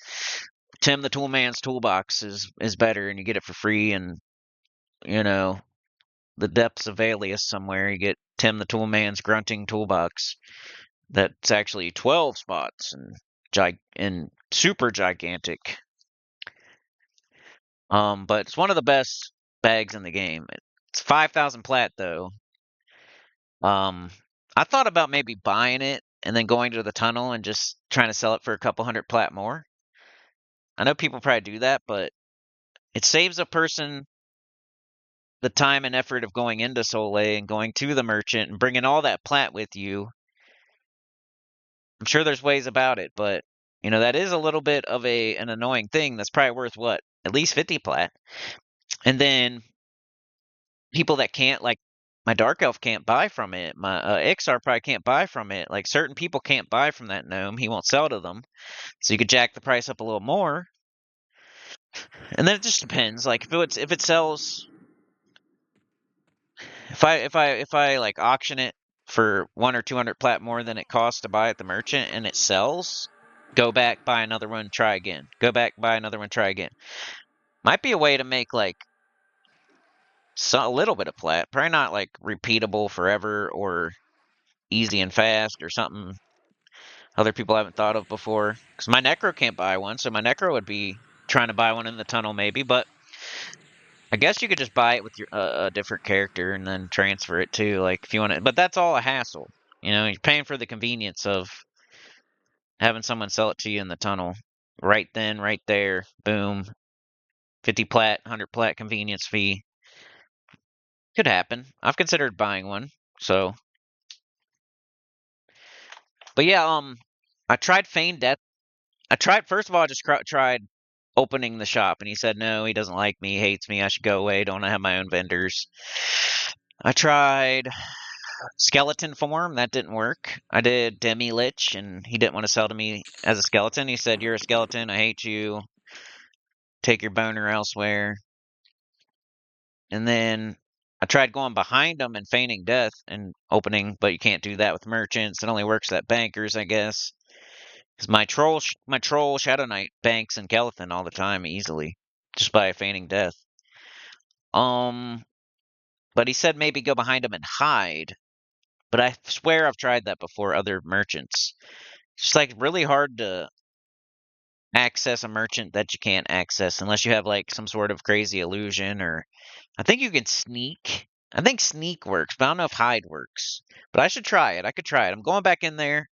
Tim the Toolman's toolbox is better, and you get it for free. And you know the depths of Alias somewhere, you get Tim the Toolman's grunting toolbox. That's actually 12 spots and super gigantic. But it's one of the best bags in the game. It's 5,000 plat though. I thought about maybe buying it and then going to the tunnel and just trying to sell it for a couple hundred plat more. I know people probably do that, but it saves a person the time and effort of going into Soleil and going to the merchant and bringing all that plat with you. I'm sure there's ways about it, but you know that is a little bit of an annoying thing. That's probably worth what? At least 50 plat. And then people that can't, like my Dark Elf can't buy from it. My Ixar probably can't buy from it. Like certain people can't buy from that gnome. He won't sell to them. So you could jack the price up a little more. And then it just depends. Like if it sells, if I like auction it for 100 or 200 plat more than it costs to buy at the merchant, and it sells, go back, buy another one, try again. Go back, buy another one, try again. Might be a way to make like a little bit of plat. Probably not like repeatable forever or easy and fast or something other people haven't thought of before. Because my necro can't buy one, so my necro would be trying to buy one in the tunnel maybe. But I guess you could just buy it with your a different character and then transfer it too. Like if you want to, but that's all a hassle. You know, you're paying for the convenience of having someone sell it to you in the tunnel right then, right there. Boom, 50 plat, 100 plat convenience fee. Could happen. I've considered buying one. So, but yeah, I tried Feign Death. I tried, first of all, I just tried opening the shop, and he said no, he doesn't like me, he hates me, I should go away, don't have my own vendors. I tried skeleton form, that didn't work. I did Demi Lich, and he didn't want to sell to me as a skeleton. He said, you're a skeleton, I hate you, take your boner elsewhere. And then I tried going behind him and feigning death and opening, but you can't do that with merchants. It only works at bankers, I guess. Because my troll Shadow Knight banks and Kelethin all the time easily, just by feigning death. But he said maybe go behind him and hide. But I swear I've tried that before, other merchants. It's just like really hard to access a merchant that you can't access unless you have like some sort of crazy illusion, or I think you can sneak. I think sneak works, but I don't know if hide works. But I should try it. I could try it. I'm going back in there.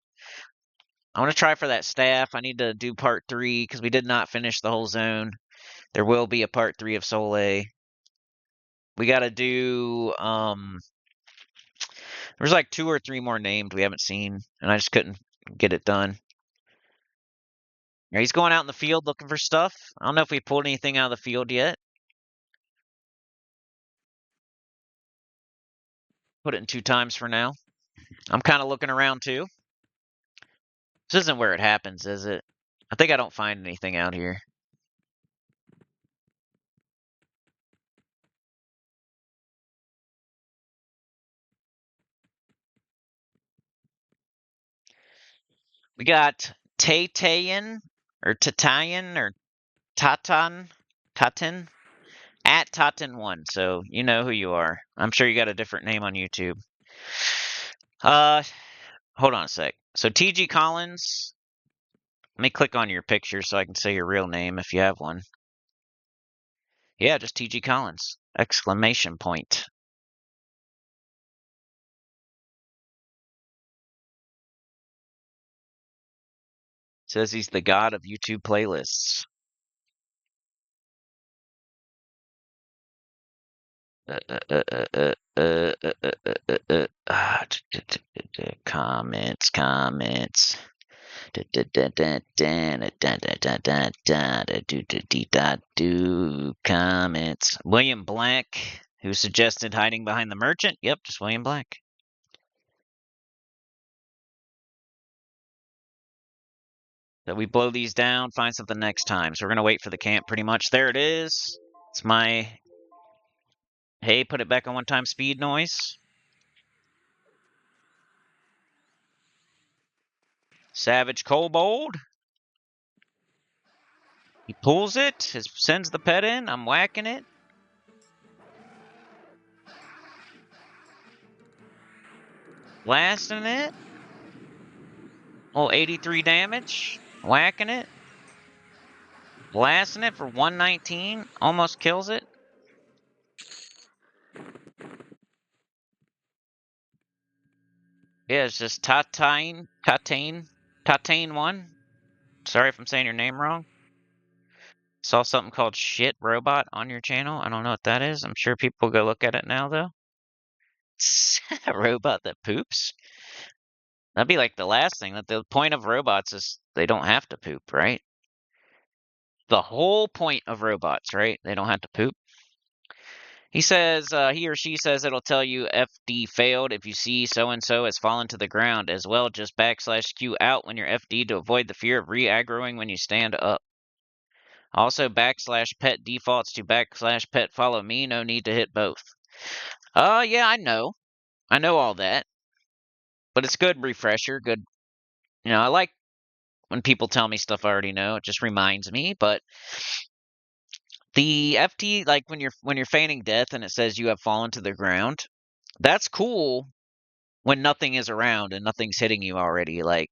I want to try for that staff. I need to do part 3 because we did not finish the whole zone. There will be a part 3 of Soleil. We got to do there's like 2 or 3 more named we haven't seen, and I just couldn't get it done. Yeah, he's going out in the field looking for stuff. I don't know if we pulled anything out of the field yet. Put it in 2 times for now. I'm kind of looking around too. This isn't where it happens, is it? I think I don't find anything out here. We got Tatayan or Tatayan or Tatan at Tatan1. So you know who you are. I'm sure you got a different name on YouTube. Hold on a sec. So TG Collins. Let me click on your picture so I can say your real name if you have one. Yeah, just TG Collins. Exclamation point. Says he's the god of YouTube playlists. Comments. Comments. William Black, who suggested hiding behind the merchant. Yep, just William Black. So we blow these down, find something next time. So we're going to wait for the camp pretty much. There it is. It's my, hey, put it back on 1 time speed noise. Savage Kobold. He pulls it, sends the pet in. I'm whacking it. Blasting it. Oh, 83 damage. Whacking it. Blasting it for 119. Almost kills it. Yeah, it's just Tatane 1. Sorry if I'm saying your name wrong. Saw something called Shit Robot on your channel. I don't know what that is. I'm sure people will go look at it now, though. A robot that poops? That'd be like the last thing. That the point of robots is they don't have to poop, right? The whole point of robots, right? They don't have to poop. He says, he or she says it'll tell you FD failed if you see so-and-so has fallen to the ground. As well, just /Q out when you're FD to avoid the fear of re-aggroing when you stand up. Also, /pet defaults to /pet follow me. No need to hit both. Yeah, I know. I know all that. But it's good refresher. Good. I like when people tell me stuff I already know. It just reminds me. But the FT, like when you're feigning death and it says you have fallen to the ground, that's cool when nothing is around and nothing's hitting you already. Like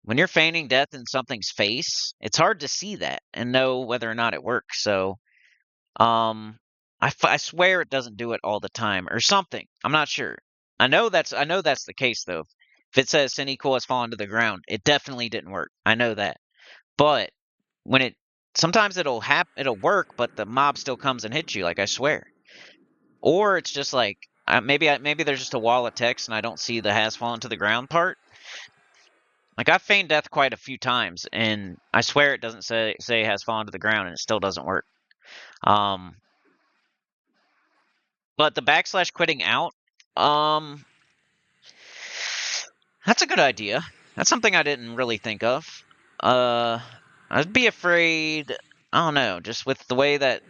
when you're feigning death in something's face, it's hard to see that and know whether or not it works. So, I swear it doesn't do it all the time or something. I'm not sure. I know that's the case though. If it says Sinnycool has fallen to the ground, it definitely didn't work. I know that. But when sometimes it'll work, but the mob still comes and hits you. Like I swear. Or it's just like maybe there's just a wall of text and I don't see the has fallen to the ground part. Like I've feigned death quite a few times, and I swear it doesn't say has fallen to the ground, and it still doesn't work. But the /quitting out, that's a good idea. That's something I didn't really think of. I'd be afraid. I don't know, just with the way that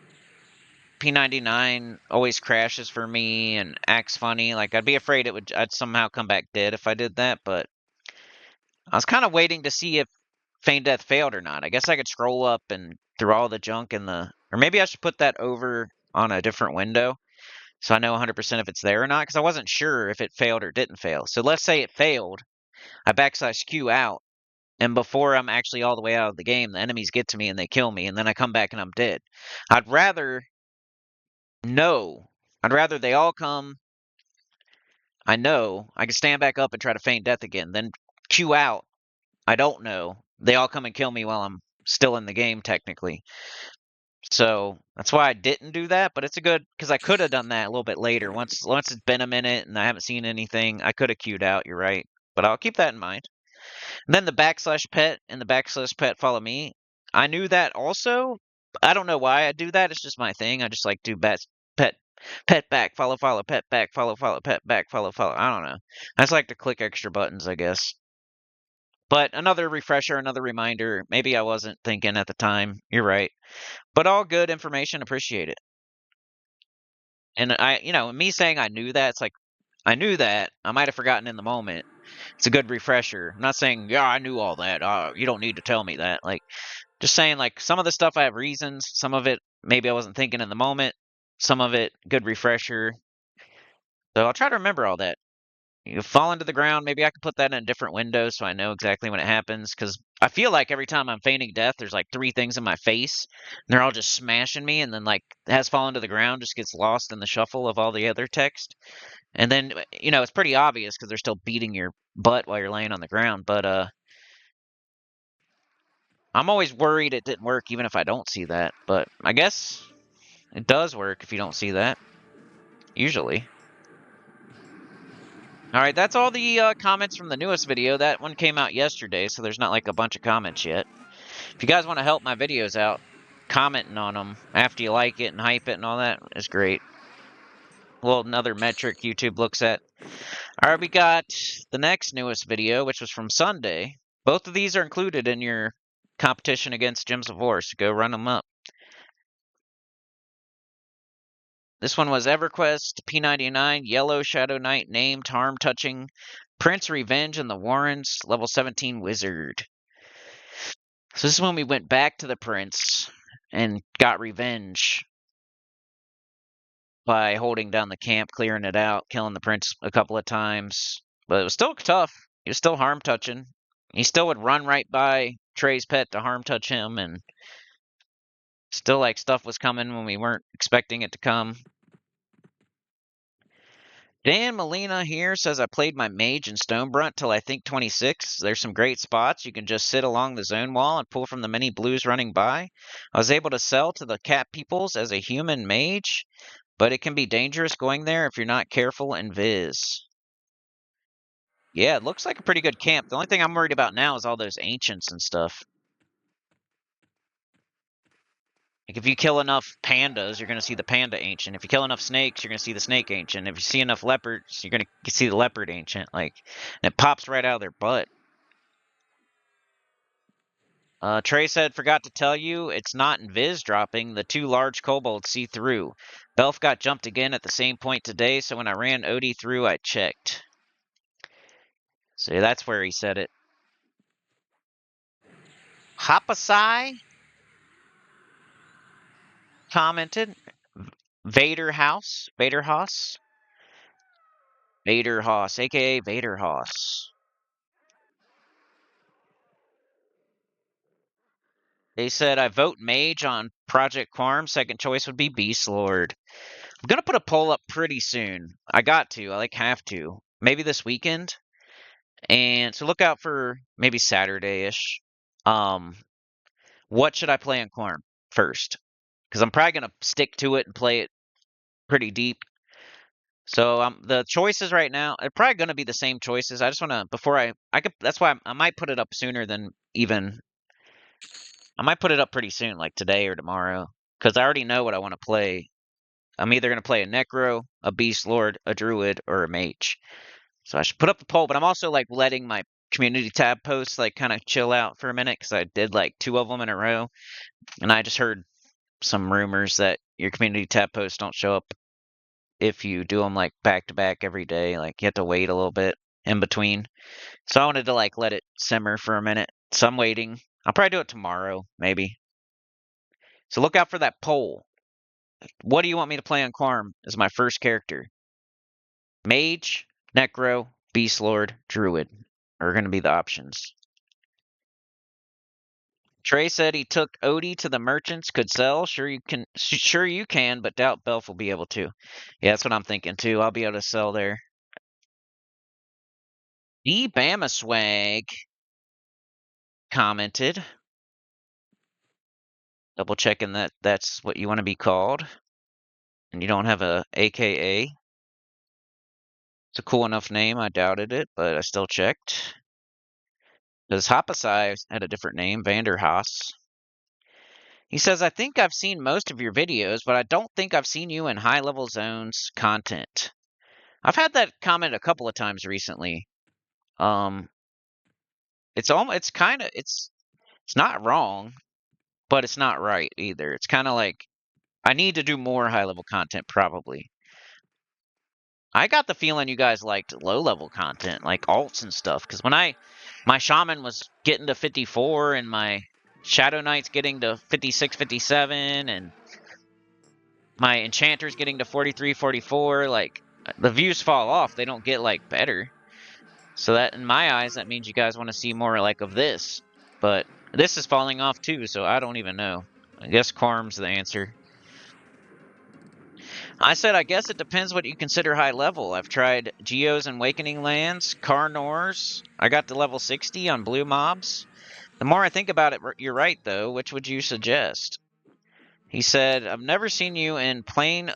P99 always crashes for me and acts funny. Like I'd be afraid I'd somehow come back dead if I did that. But I was kind of waiting to see if feign death failed or not. I guess I could scroll up and through all the junk in the, or maybe I should put that over on a different window so I know 100% if it's there or not, because I wasn't sure if it failed or didn't fail. So let's say it failed, I /Q out, and before I'm actually all the way out of the game, the enemies get to me and they kill me, and then I come back and I'm dead. I'd rather know. I'd rather they all come. I know I can stand back up and try to feign death again. Then Q out. I don't know. They all come and kill me while I'm still in the game, technically. So that's why I didn't do that, but it's a good, because I could have done that a little bit later. Once it's been a minute and I haven't seen anything, I could have queued out, you're right. But I'll keep that in mind. And then the /pet and the /pet follow me. I knew that also. I don't know why I do that. It's just my thing. I just like do pet back, follow, pet back, follow, pet back, follow. I don't know. I just like to click extra buttons, I guess. But another refresher, another reminder. Maybe I wasn't thinking at the time. You're right. But all good information, appreciate it. And me saying I knew that, it's like, I knew that. I might have forgotten in the moment. It's a good refresher. I'm not saying, yeah, I knew all that. You don't need to tell me that. Like, just saying, like, some of the stuff I have reasons. Some of it, maybe I wasn't thinking in the moment. Some of it, good refresher. So I'll try to remember all that. You fall into the ground. Maybe I could put that in a different window so I know exactly when it happens. Because I feel like every time I'm feigning death, there's like 3 things in my face. And they're all just smashing me. And then, like, has fallen to the ground just gets lost in the shuffle of all the other text. And then, it's pretty obvious because they're still beating your butt while you're laying on the ground. But I'm always worried it didn't work even if I don't see that. But I guess it does work if you don't see that. Usually. Alright, that's all the comments from the newest video. That one came out yesterday, so there's not like a bunch of comments yet. If you guys want to help my videos out, commenting on them after you like it and hype it and all that is great. Well, another metric YouTube looks at. Alright, we got the next newest video, which was from Sunday. Both of these are included in your competition against Gems of War, so go run them up. This one was EverQuest P99 Yellow Shadow Knight named Harm Touching Prince Revenge and the Warrens level 17 Wizard. So this is when we went back to the Prince and got revenge by holding down the camp, clearing it out, killing the Prince a couple of times. But it was still tough. He was still harm touching. He still would run right by Trey's pet to harm touch him, and still like stuff was coming when we weren't expecting it to come. Dan Molina here says I played my mage in Stonebrunt till I think 26. There's some great spots. You can just sit along the zone wall and pull from the many blues running by. I was able to sell to the cat peoples as a human mage, but it can be dangerous going there if you're not careful and viz. Yeah, it looks like a pretty good camp. The only thing I'm worried about now is all those ancients and stuff. Like, if you kill enough pandas, you're going to see the panda ancient. If you kill enough snakes, you're going to see the snake ancient. If you see enough leopards, you're going to see the leopard ancient. Like, and it pops right out of their butt. Trey said, forgot to tell you, it's not invis dropping. The two large kobolds see through. Belf got jumped again at the same point today, so when I ran Odie through, I checked. So that's where he said it. Hopasai commented. Vader House, aka Vader Hoss. They said I vote Mage on Project QUARM. Second choice would be Beast Lord. I'm gonna put a poll up pretty soon. I got to. I have to. Maybe this weekend. And so look out for maybe Saturday-ish. What should I play in QUARM first? Because I'm probably gonna stick to it and play it pretty deep. So the choices right now are probably gonna be the same choices. I just wanna before I could. That's why I might put it up sooner than even. I might put it up pretty soon, like today or tomorrow, because I already know what I want to play. I'm either gonna play a necro, a beast lord, a druid, or a mage. So I should put up the poll, but I'm also like letting my community tab posts like kind of chill out for a minute because I did like 2 of them in a row, and I just heard some rumors that your community tab posts don't show up if you do them like back to back every day. Like you have to wait a little bit in between. So I wanted to like let it simmer for a minute. So I'm waiting. I'll probably do it tomorrow, maybe. So look out for that poll. What do you want me to play on QUARM as my first character? Mage, Necro, Beast Lord, Druid are going to be the options. Trey said he took Odie to the merchants, could sell. Sure you can, but doubt Belf will be able to. Yeah, that's what I'm thinking too. I'll be able to sell there. D Bama Swag commented. Double checking that that's what you want to be called. And you don't have a AKA. It's a cool enough name. I doubted it, but I still checked. Because Hopasai had a different name, Vanderhaas. He says, I think I've seen most of your videos, but I don't think I've seen you in high level zones content. I've had that comment a couple of times recently. It's not wrong, but it's not right either. It's kind of like I need to do more high level content probably. I got the feeling you guys liked low level content, like alts and stuff, because when my shaman was getting to 54 and my Shadow Knight's getting to 56, 57, and my enchanter's getting to 43, 44, like the views fall off. They don't get like better. So that in my eyes, that means you guys want to see more like of this. But this is falling off too, so I don't even know. I guess QUARM's the answer. I said, I guess it depends what you consider high level. I've tried Geos and Awakening Lands, Carnors. I got to level 60 on blue mobs. The more I think about it, you're right, though. Which would you suggest? He said, I've never seen you in Plane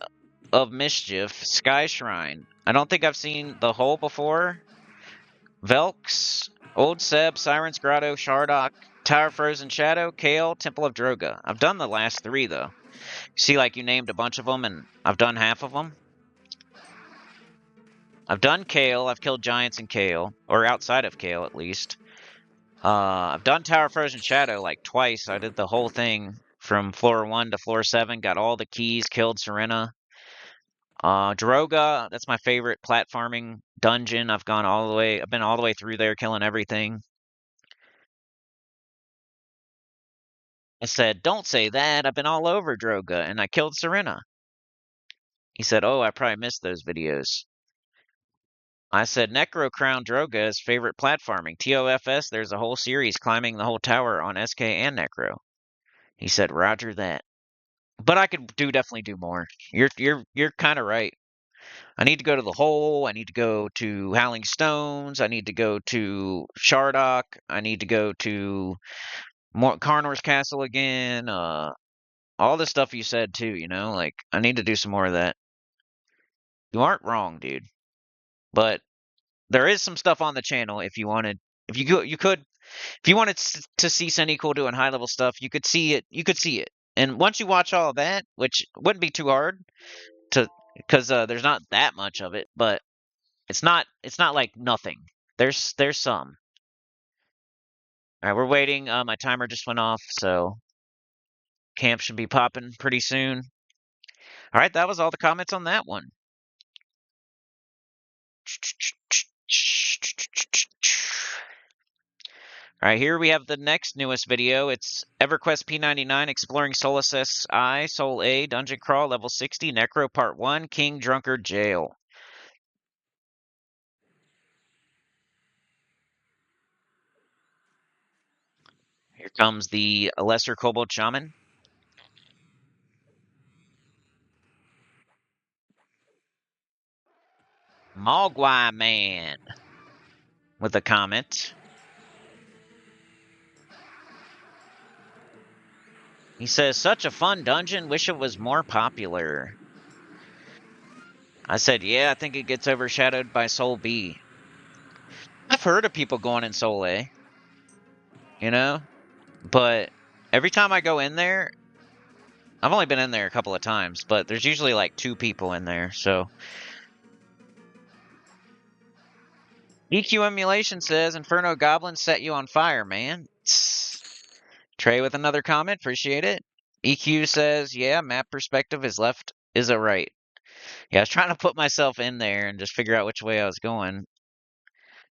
of Mischief, Sky Shrine. I don't think I've seen the whole before. Velks, Old Seb, Siren's Grotto, Shardock, Tower Frozen Shadow, Kale, Temple of Droga. I've done the last 3, though. See, like you named a bunch of them, and I've done half of them. I've done Kale. I've killed giants in Kale, or outside of Kale at least. I've done Tower Frozen Shadow like twice. I did the whole thing from floor 1 to floor 7. Got all the keys. Killed Serena. Droga. That's my favorite platforming dungeon. I've been all the way through there, killing everything. I said, don't say that. I've been all over Droga, and I killed Serena. He said, oh, I probably missed those videos. I said, Necro Crown Droga is favorite platforming. TOFS, there's a whole series climbing the whole tower on SK and Necro. He said, Roger that. But I could definitely do more. You're kind of right. I need to go to the hole. I need to go to Howling Stones. I need to go to Shardock. I need to go to Carnor's Castle again. All the stuff you said too. Like I need to do some more of that. You aren't wrong, dude. But there is some stuff on the channel if you wanted. If you wanted to see Sinnycool doing high level stuff, you could see it. You could see it. And once you watch all of that, which wouldn't be too hard because there's not that much of it, but it's not like nothing. There's some. All right, we're waiting. My timer just went off, so camp should be popping pretty soon. All right, that was all the comments on that one. All right, here we have the next newest video. It's EverQuest P99 Exploring Solstice I, Soul A, Dungeon Crawl, Level 60, Necro Part 1, King Drunkard Jail. Here comes the Lesser Kobold Shaman. Mogwai Man with a comment. He says, such a fun dungeon, wish it was more popular. I said, yeah, I think it gets overshadowed by Soul B. I've heard of people going in Soul A, you know? But every time I go in there, I've only been in there a couple of times, but there's usually like 2 people in there, so. EQ Emulation says, Inferno Goblins set you on fire, man. Trey with another comment, appreciate it. EQ says, yeah, map perspective is left, is a right. Yeah, I was trying to put myself in there and just figure out which way I was going.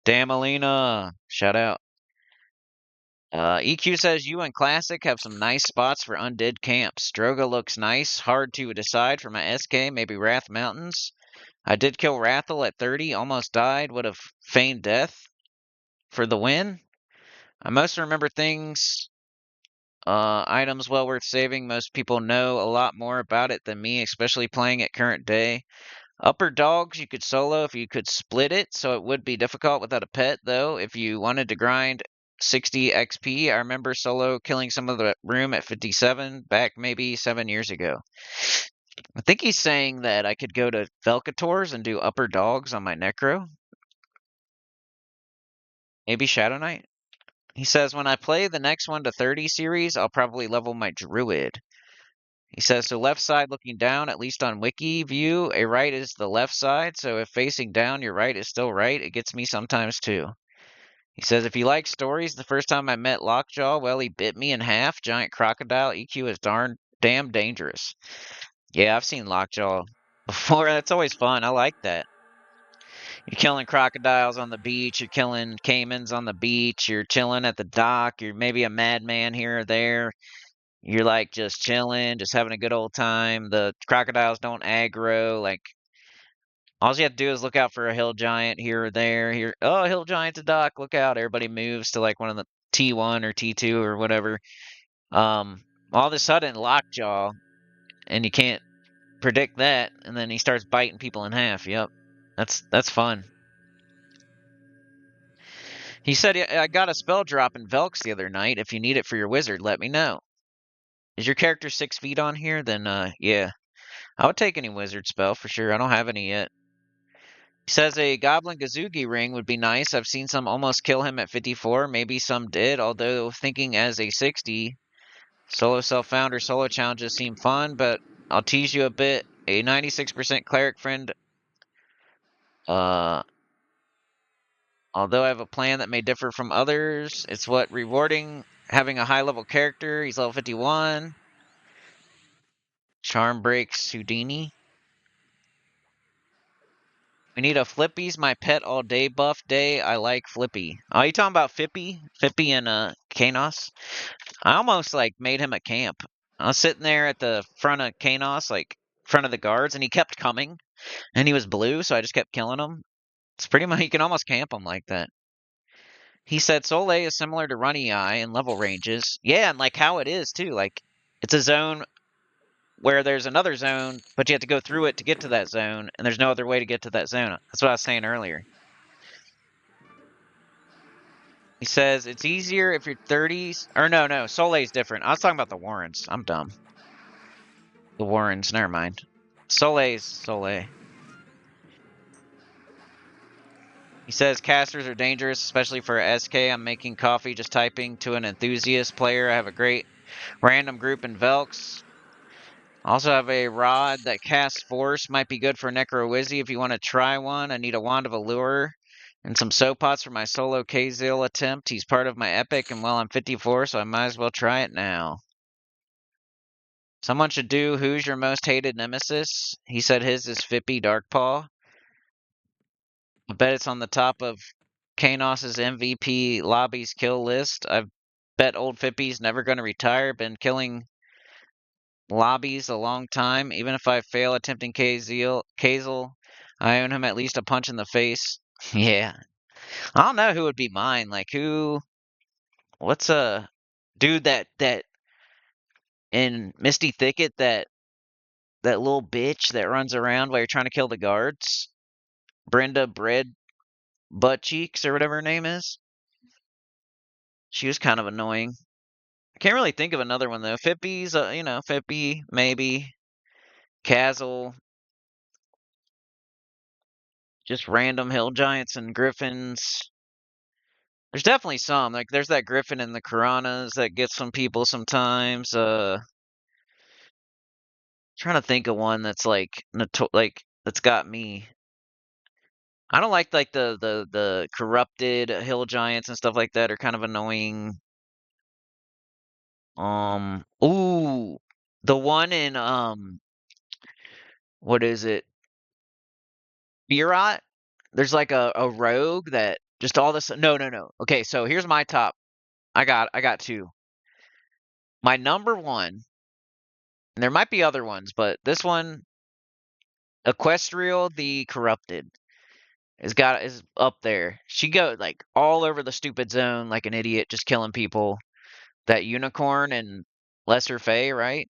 Damn, Alina, shout out. EQ says, you and Classic have some nice spots for undead camps. Droga looks nice, hard to decide for my SK, maybe Wrath Mountains. I did kill Rathel at 30, almost died, would have feigned death for the win. I most remember things, items well worth saving. Most people know a lot more about it than me, especially playing at current day. Upper dogs you could solo if you could split it, so it would be difficult without a pet, though. If you wanted to grind 60 XP, I remember solo killing some of the room at 57 back maybe 7 years ago. I think he's saying that I could go to Velkators and do upper dogs on my Necro. Maybe Shadow Knight. He says, when I play the next 1 to 30 series, I'll probably level my Druid. He says, so left side looking down, at least on wiki view, a right is the left side, so if facing down, your right is still right. It gets me sometimes too. He says, if you like stories, the first time I met Lockjaw, well, he bit me in half. Giant crocodile, EQ is damn dangerous. Yeah, I've seen Lockjaw before. That's always fun. I like that. You're killing crocodiles on the beach. You're killing caimans on the beach. You're chilling at the dock. You're maybe a madman here or there. You're like just chilling, just having a good old time. The crocodiles don't aggro. Like, all you have to do is look out for a hill giant here or there. Here, oh, hill giant's a dock. Look out! Everybody moves to like one of the T1 or T2 or whatever. All of a sudden, Lockjaw, and you can't predict that, and then he starts biting people in half. Yep, that's fun. He said, I got a spell drop in Velks the other night. If you need it for your wizard, let me know. Is your character 6 feet on here? Then, yeah. I would take any wizard spell for sure. I don't have any yet. He says a Goblin Gazugi ring would be nice. I've seen some almost kill him at 54. Maybe some did, although thinking as a 60. Solo self-found or solo challenges seem fun, but I'll tease you a bit. A 96% cleric friend, although I have a plan that may differ from others, it's what rewarding having a high-level character. He's level 51. Charm breaks Houdini. We need a Flippy's my pet all day buff day. I like Flippy. Oh, you talking about Fippy? Fippy and Kanos? I almost like made him a camp. I was sitting there at the front of Kanos, like front of the guards, and he kept coming. And he was blue, so I just kept killing him. It's pretty much, you can almost camp him like that. He said Soleil is similar to Runny Eye in level ranges. Yeah, and like how it is too. Like, it's a zone where there's another zone, but you have to go through it to get to that zone, and there's no other way to get to that zone. That's what I was saying earlier. He says it's easier if you're 30s. Or no, Soleil's different. I was talking about the Warrens. I'm dumb. The Warrens, never mind. Soleil's Soleil. He says casters are dangerous, especially for SK. I'm making coffee just typing to an enthusiast player. I have a great random group in Velks. Also have a rod that casts force. Might be good for Necro Wizzy if you want to try one. I need a wand of allure. And some soap pots for my solo K-Zil attempt. He's part of my epic, and well, I'm 54, so I might as well try it now. Someone should do Who's Your Most Hated Nemesis? He said his is Fippy Darkpaw. I bet it's on the top of Kanos's MVP lobbies kill list. I bet old Fippy's never going to retire. Been killing lobbies a long time. Even if I fail attempting Kazel, I own him at least a punch in the face. Yeah. I don't know who would be mine. Like what's a dude that in Misty Thicket, that little bitch that runs around while you're trying to kill the guards? Brenda Bread Butt Cheeks or whatever her name is. She was kind of annoying. I can't really think of another one though. Fippy's, Fippy maybe. Kazel. Just random hill giants and griffins. There's definitely some. Like there's that griffin in the Karanas that gets some people sometimes. Trying to think of one that's like that's got me. I don't like the corrupted hill giants and stuff like that are kind of annoying. Ooh, the one in what is it? Burot? There's like a rogue that just all this. No, no, no. Okay, so here's my top. I got two. My number one, and there might be other ones, but this one, Equestrial the Corrupted, is up there. She goes like all over the stupid zone like an idiot, just killing people. That unicorn and Lesser Fae, right?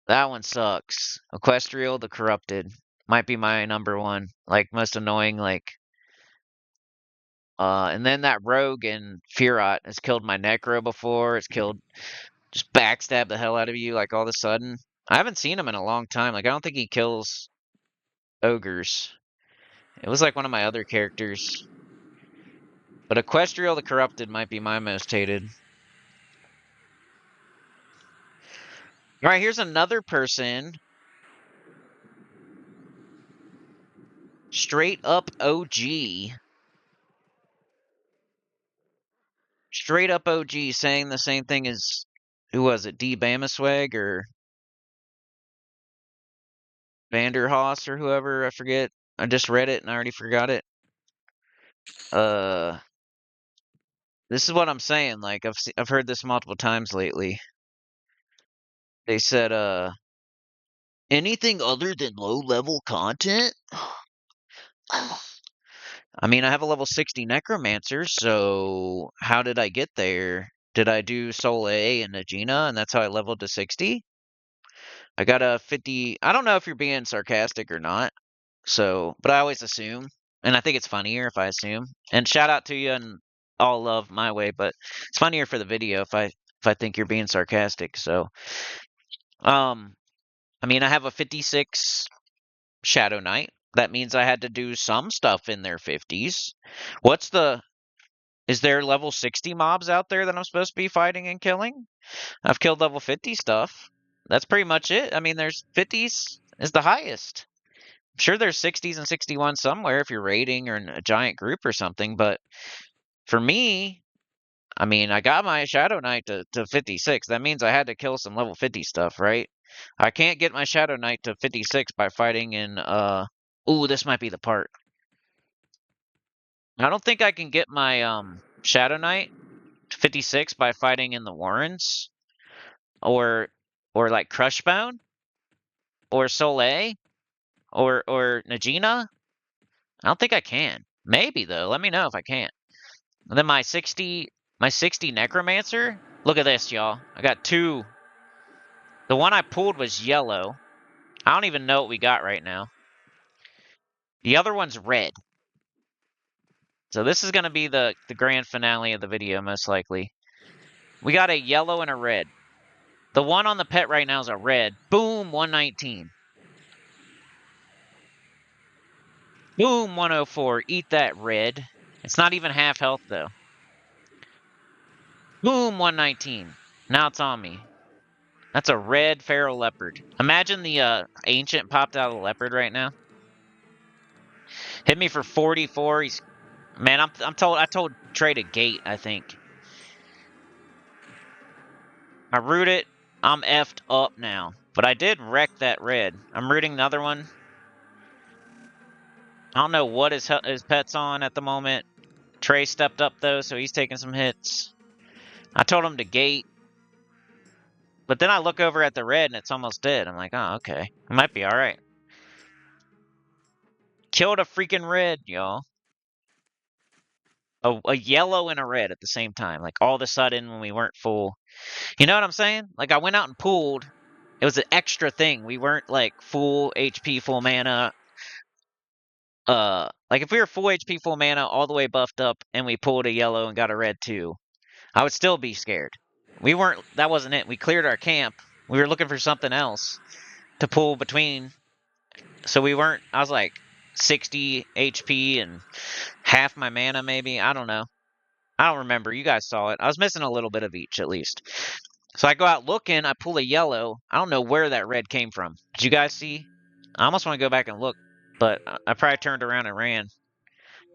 That one sucks. Equestrial the Corrupted might be my number one, like most annoying, like. And then that rogue in Firot has killed my necro before. It's killed, just backstab the hell out of you like all of a sudden. I haven't seen him in a long time. Like I don't think he kills ogres. It was like one of my other characters. But Equestrial the Corrupted might be my most hated. All right, here's another person. Straight up OG. Straight up OG saying the same thing as, who was it? D. Bamaswag or Vanderhaas or whoever, I forget. I just read it and I already forgot it. Uh, this is what I'm saying. Like I've heard this multiple times lately. They said, anything other than low level content? I mean, I have a level 60 necromancer, so how did I get there? Did I do Soul A and Agena, and that's how I leveled to 60? I got a 50. I don't know if you're being sarcastic or not. So, but I always assume, and I think it's funnier if I assume. And shout out to you and all love my way, but it's funnier for the video if I think you're being sarcastic. So, I mean, I have a 56 Shadow Knight. That means I had to do some stuff in their 50s. Is there level 60 mobs out there that I'm supposed to be fighting and killing? I've killed level 50 stuff. That's pretty much it. I mean, there's 50s is the highest. I'm sure there's 60s and 61s somewhere if you're raiding or in a giant group or something, but for me, I mean, I got my Shadow Knight to 56. That means I had to kill some level 50 stuff, right? I can't get my Shadow Knight to 56 by fighting in, ooh, this might be the part. I don't think I can get my, Shadow Knight to 56 by fighting in the Warrens, or like Crushbone, or Soleil, or Najina. I don't think I can. Maybe though. Let me know if I can't. And then my 60 necromancer. Look at this, y'all. I got two. The one I pulled was yellow. I don't even know what we got right now. The other one's red. So this is going to be the grand finale of the video, most likely. We got a yellow and a red. The one on the pet right now is a red. Boom, 119. Boom, 104. Eat that, red. It's not even half health, though. Boom, 119. Now it's on me. That's a red feral leopard. Imagine the ancient popped out of the leopard right now. Hit me for 44. He's Man, I told Trey to gate, I think. I root it. I'm effed up now. But I did wreck that red. I'm rooting another one. I don't know what his pet's on at the moment. Trey stepped up though, so he's taking some hits. I told him to gate. But then I look over at the red and it's almost dead. I'm like, oh, okay. It might be alright. Killed a freaking red, y'all. A yellow and a red at the same time. Like all of a sudden when we weren't full. You know what I'm saying? Like I went out and pulled. It was an extra thing. We weren't like full HP, full mana. Like if we were full HP, full mana, all the way buffed up, and we pulled a yellow and got a red too, I would still be scared. We weren't. That wasn't it. We cleared our camp. We were looking for something else to pull between. So we weren't. I was like 60 HP and half my mana, maybe. I don't know. I don't remember. You guys saw it. I was missing a little bit of each at least. So I go out looking. I pull a yellow. I don't know where that red came from. Did you guys see? I almost want to go back and look, but I probably turned around and ran.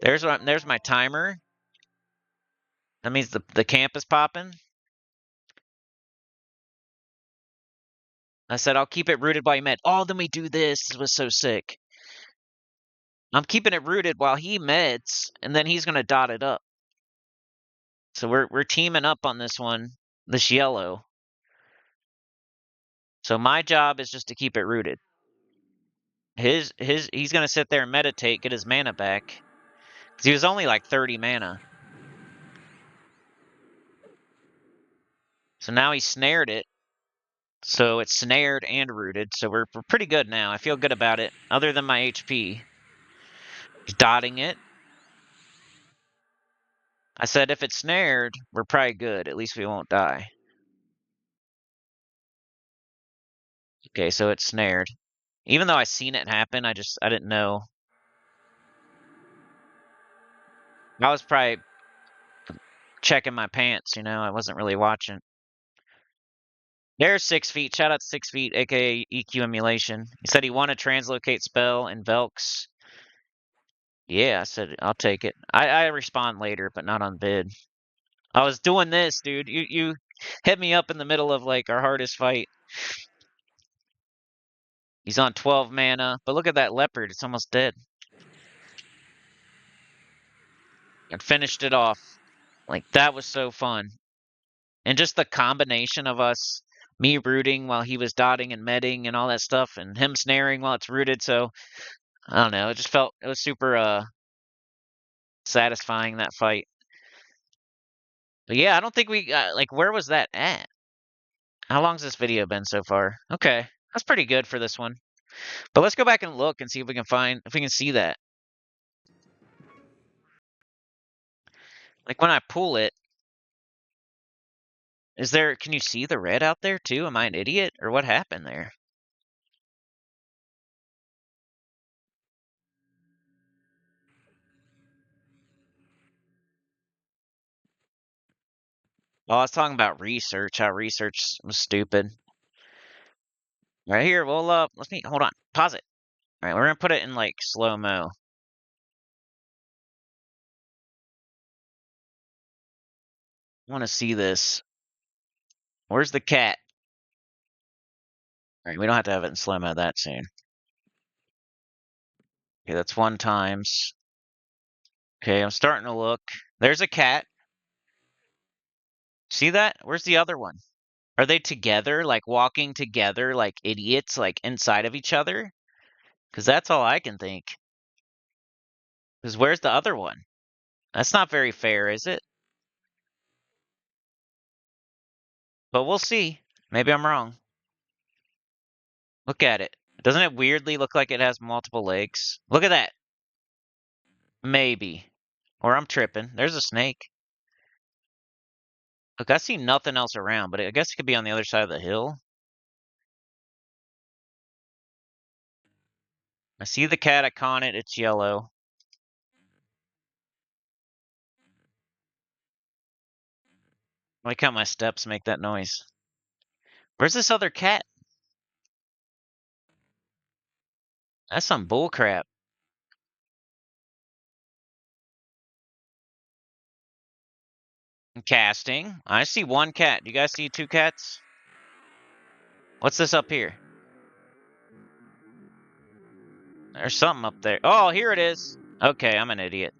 There's my timer. That means the camp is popping. I said I'll keep it rooted while you med. Oh, then we do this. This was so sick. I'm keeping it rooted while he meds, and then he's gonna dot it up. So we're teaming up on this one, this yellow. So my job is just to keep it rooted. He's gonna sit there and meditate, get his mana back. Because he was only like 30 mana. So now he snared it. So it's snared and rooted. So we're pretty good now. I feel good about it. Other than my HP. He's dotting it. I said if it's snared, we're probably good. At least we won't die. Okay, so it's snared. Even though I seen it happen, I didn't know. I was probably checking my pants, you know. I wasn't really watching. There's 6 feet. Shout out to 6 feet, aka EQ emulation. He said he won a translocate spell in Velks. Yeah, I said I'll take it. I respond later, but not on bid. I was doing this, dude. You hit me up in the middle of like our hardest fight. He's on 12 mana, but look at that leopard. It's almost dead. And finished it off. Like that was so fun. And just the combination of us, me rooting while he was dotting and medding and all that stuff, and him snaring while it's rooted. So I don't know. It just felt it was super satisfying that fight. But yeah, I don't think we like where was that at? How long's this video been so far? Okay, that's pretty good for this one. But let's go back and look and see if we can see that. Like when I pull it, can you see the red out there too? Am I an idiot or what happened there? Oh, I was talking about research, how research was stupid. Right here, we'll hold on, pause it. All right, we're gonna put it in like slow-mo. I want to see this. Where's the cat? All right, we don't have to have it in slow-mo that soon. Okay, that's 1 times. Okay, I'm starting to look. There's a cat. See that? Where's the other one? Are they together, like walking together like idiots, like inside of each other? Because that's all I can think. Because where's the other one? That's not very fair, is it? But we'll see. Maybe I'm wrong. Look at it. Doesn't it weirdly look like it has multiple legs? Look at that. Maybe. Or I'm tripping. There's a snake. Look, I see nothing else around, but I guess it could be on the other side of the hill. I see the cat, I con it, it's yellow. I like how my steps make that noise. Where's this other cat? That's some bullcrap. Casting. I see one cat. Do you guys see two cats? What's this up here? There's something up there. Oh, here it is. Okay, I'm an idiot.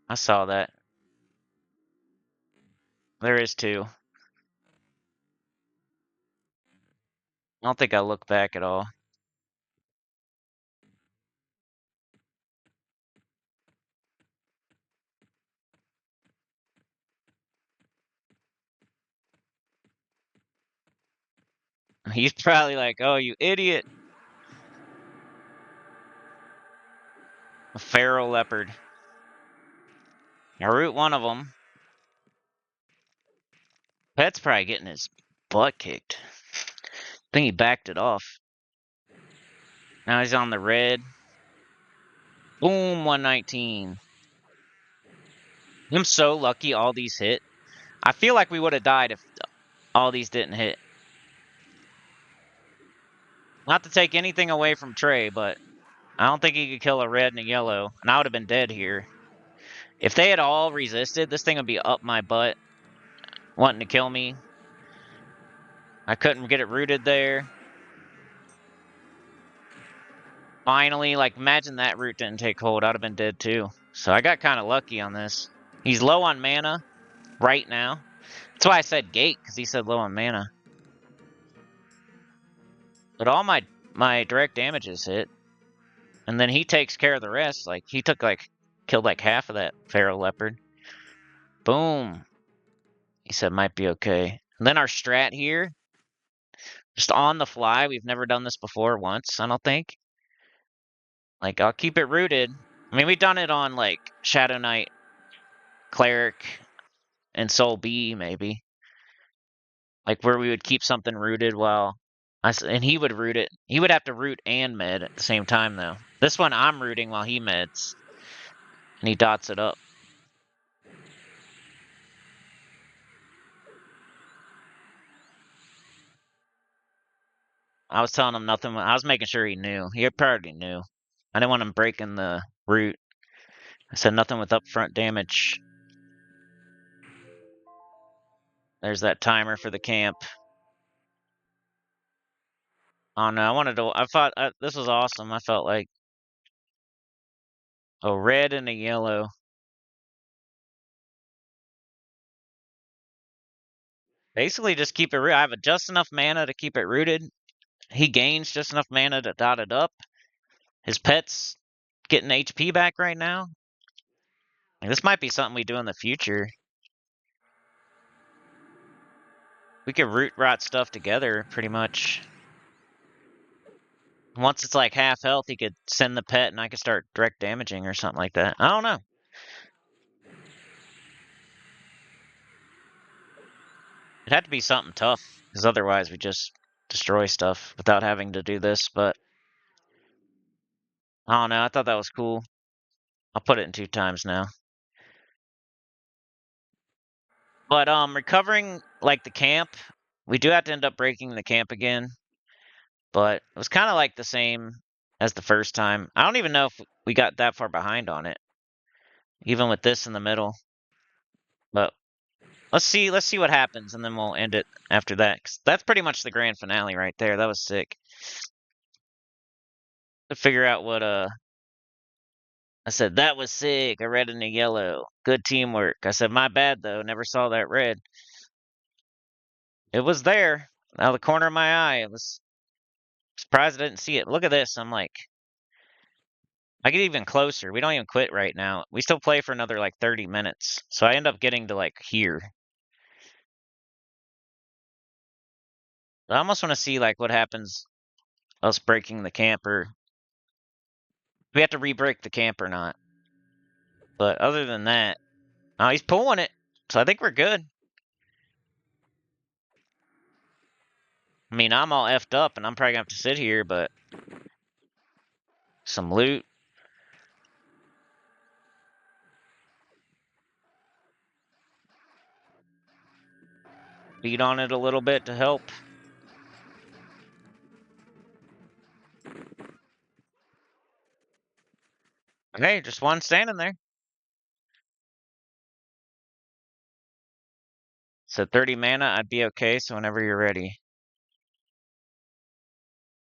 I saw that. There is two. I don't think I look back at all. He's probably like, oh, you idiot. A feral leopard. I root one of them. Pet's probably getting his butt kicked. I think he backed it off. Now he's on the red. Boom, 119. I'm so lucky all these hit. I feel like we would have died if all these didn't hit. Not to take anything away from Trey, but I don't think he could kill a red and a yellow, and I would have been dead here. If they had all resisted, this thing would be up my butt, wanting to kill me. I couldn't get it rooted there. Finally, like, imagine that root didn't take hold. I'd have been dead too. So I got kind of lucky on this. He's low on mana right now. That's why I said gate, because he said low on mana. But all my direct damages hit. And then he takes care of the rest. Like, he took, like, killed, like, half of that feral leopard. Boom. He said might be okay. And then our strat here, just on the fly. We've never done this before once, I don't think. Like, I'll keep it rooted. I mean, we've done it on, like, Shadow Knight, Cleric, and Soul B, maybe. Like, where we would keep something rooted while... And he would root it. He would have to root and med at the same time, though. This one, I'm rooting while he meds. And he dots it up. I was telling him nothing. I was making sure he knew. He probably knew. I didn't want him breaking the root. I said nothing with upfront damage. There's that timer for the camp. Oh no, I wanted to. I thought this was awesome. I felt like a red and a yellow. Basically, just keep it rooted. I have just enough mana to keep it rooted. He gains just enough mana to dot it up. His pet's getting HP back right now. Like, this might be something we do in the future. We could root rot stuff together, pretty much. Once it's like half health, he could send the pet and I could start direct damaging or something like that. I don't know. It'd have to be something tough, because otherwise we just destroy stuff without having to do this, but I don't know. I thought that was cool. I'll put it in 2 times now. But recovering like the camp, we do have to end up breaking the camp again. But it was kind of like the same as the first time. I don't even know if we got that far behind on it, even with this in the middle. But let's see what happens, and then we'll end it after that. 'Cause that's pretty much the grand finale right there. That was sick. To figure out what I said that was sick. A red and a yellow. Good teamwork. I said my bad though. Never saw that red. It was there. Out of the corner of my eye. It was surprised I didn't see it. Look at this. I'm like, I get even closer. We don't even quit right now. We still play for another like 30 minutes. So I end up getting to like here. I almost want to see like what happens us breaking the camp, or we have to re-break the camp or not. But other than that, oh, he's pulling it. So I think we're good. I mean, I'm all effed up and I'm probably gonna have to sit here, but some loot. Beat on it a little bit to help. Okay, just one standing there. So 30 mana, I'd be okay. So whenever you're ready.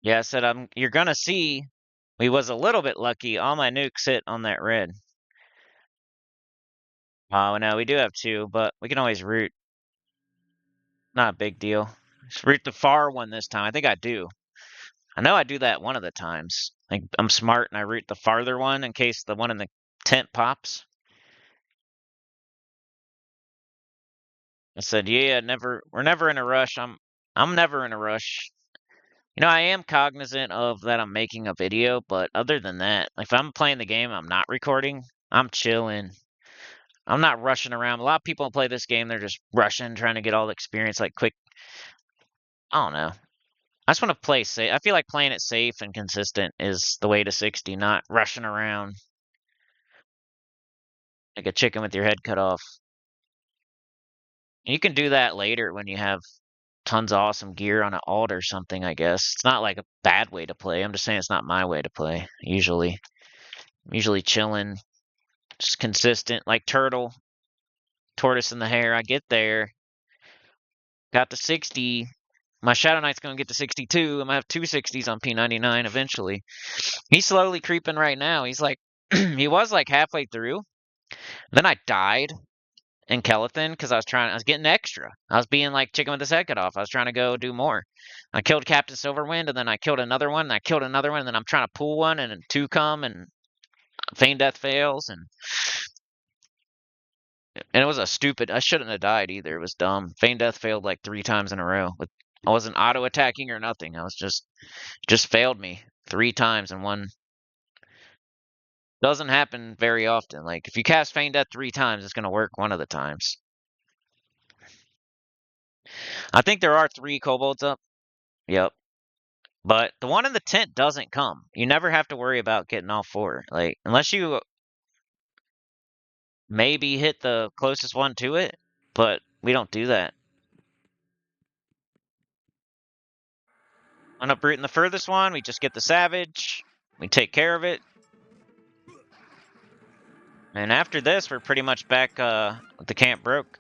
Yeah, I said you're gonna see we was a little bit lucky. All my nukes hit on that red. Oh no, we do have two, but we can always root. Not a big deal. Just root the far one this time. I think I do. I know I do that one of the times. Like I'm smart and I root the farther one in case the one in the tent pops. I said, yeah, never. We're never in a rush. I'm never in a rush. You know, I am cognizant of that I'm making a video, but other than that, if I'm playing the game, I'm not recording. I'm chilling. I'm not rushing around. A lot of people play this game, they're just rushing, trying to get all the experience like quick. I don't know. I just want to play safe. I feel like playing it safe and consistent is the way to 60, not rushing around like a chicken with your head cut off. You can do that later when you have tons of awesome gear on an alt or something, I guess. It's not like a bad way to play. I'm just saying it's not my way to play, usually. I'm usually chilling, just consistent, like turtle, tortoise in the hair. I get there, got to 60. My Shadow Knight's going to get to 62. I'm going to have two 60s on P99 eventually. He's slowly creeping right now. He's like, he was like halfway through. Then I died in Kelethin because I was getting extra. I was being like chicken with his head cut off. I was trying to go do more. I killed Captain Silverwind, and then I killed another one, and I killed another one, and then I'm trying to pull one, and then two come, and Feign Death fails, and it was a stupid. I shouldn't have died either. It was dumb. Feign Death failed like 3 times in a row. But I wasn't auto attacking or nothing. I was just failed me 3 times in one. Doesn't happen very often. Like if you cast Feign Death 3 times, it's gonna work one of the times. I think there are 3 kobolds up. Yep. But the one in the tent doesn't come. You never have to worry about getting all 4. Like unless you maybe hit the closest one to it, but we don't do that. On uprooting the furthest one, we just get the savage. We take care of it. And after this, we're pretty much back with the camp broke.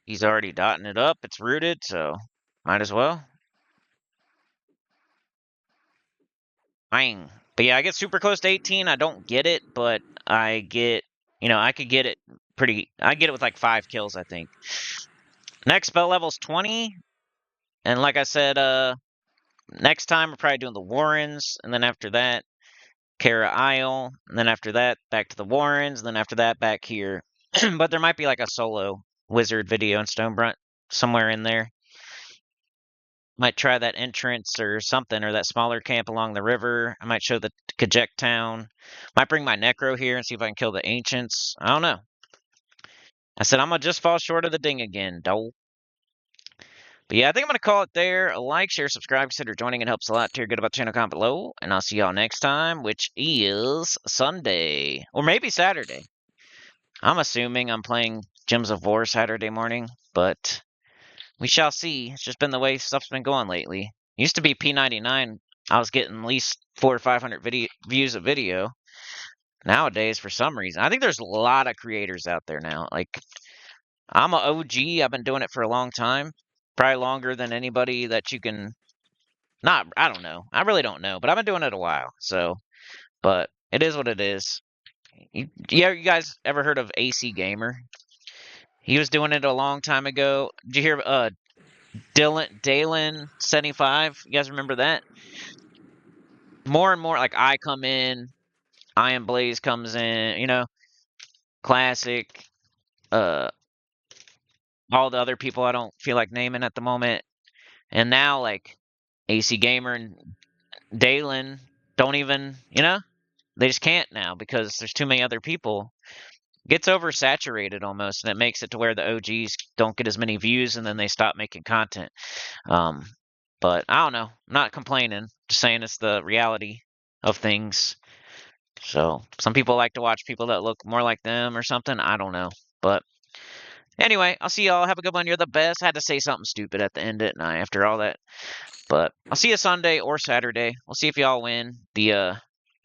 He's already dotting it up. It's rooted, so might as well. Bang. But yeah, I get super close to 18. I don't get it, but I get, I could get it I get it with like 5 kills, I think. Next spell level's 20. And like I said, next time we're probably doing the Warrens. And then after that, Kara Isle. And then after that, back to the Warrens. And then after that, back here. But there might be like a solo wizard video in Stonebrunt somewhere in there. Might try that entrance or something, or that smaller camp along the river. I might show the Kajek town. Might bring my necro here and see if I can kill the ancients. I don't know. I said I'm gonna just fall short of the ding again, dole. But yeah, I think I'm gonna call it there. A like, share, subscribe, consider joining. It helps a lot. Tell good about the channel, comment below, and I'll see y'all next time, which is Sunday or maybe Saturday. I'm assuming I'm playing Gems of War Saturday morning, but we shall see. It's just been the way stuff's been going lately. Used to be P99. I was getting at least 400 or 500 views a video. Nowadays, for some reason, I think there's a lot of creators out there now. Like, I'm an OG. I've been doing it for a long time. Probably longer than anybody that you can... I don't know. I really don't know. But I've been doing it a while. So, but it is what it is. You guys ever heard of AC Gamer? He was doing it a long time ago. Did you hear Dalen 75? You guys remember that? More and more, like I come in, Iron Blaze comes in, classic. All the other people I don't feel like naming at the moment. And now, like, AC Gamer and Dalen don't even, they just can't now because there's too many other people. Gets oversaturated almost, and it makes it to where the OGs don't get as many views, and then they stop making content. But I don't know. I'm not complaining. Just saying it's the reality of things. So some people like to watch people that look more like them or something. I don't know. But Anyway, I'll see y'all. Have a good one. You're the best. I had to say something stupid at the end, didn't I, after all that? But I'll see you Sunday or Saturday. We'll see if y'all win the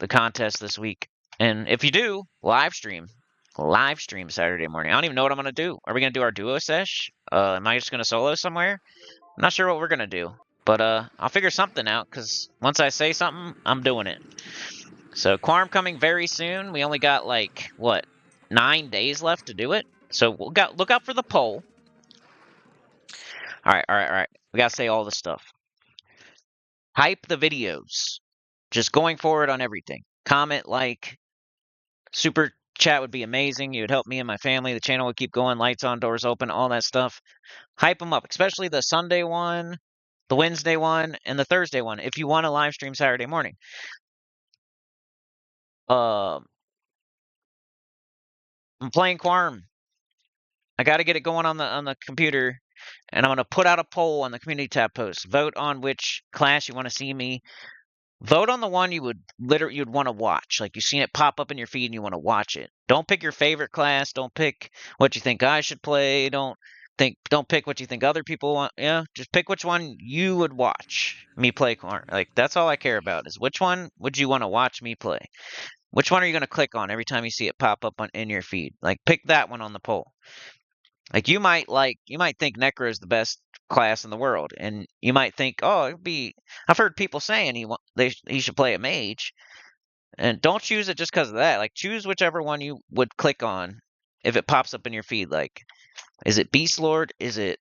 contest this week. And if you do, live stream. Live stream Saturday morning. I don't even know what I'm gonna do. Are we gonna do our duo sesh? Am I just gonna solo somewhere? I'm not sure what we're gonna do. But I'll figure something out, because once I say something, I'm doing it. So QUARM coming very soon. We only got like, what, 9 days left to do it? So look out for the poll. All right. We gotta say all the stuff. Hype the videos. Just going forward on everything. Comment, like, super chat would be amazing. It would help me and my family. The channel would keep going. Lights on, doors open, all that stuff. Hype them up, especially the Sunday one, the Wednesday one, and the Thursday one, if you want to live stream Saturday morning. I'm playing QUARM. I got to get it going on the computer, and I'm going to put out a poll on the community tab post. Vote on which class you want to see me. Vote on the one you'd want to watch. Like, you've seen it pop up in your feed and you want to watch it. Don't pick your favorite class. Don't pick what you think I should play. Don't pick what you think other people want. Yeah, just pick which one you would watch me play. Like, that's all I care about, is which one would you want to watch me play? Which one are you going to click on every time you see it pop up in your feed? Like, pick that one on the poll. Like, you might think necro is the best class in the world, and you might think, oh, it'd be. I've heard people saying he should play a mage, and don't choose it just because of that. Like, choose whichever one you would click on if it pops up in your feed. Like, is it Beast Lord? Is it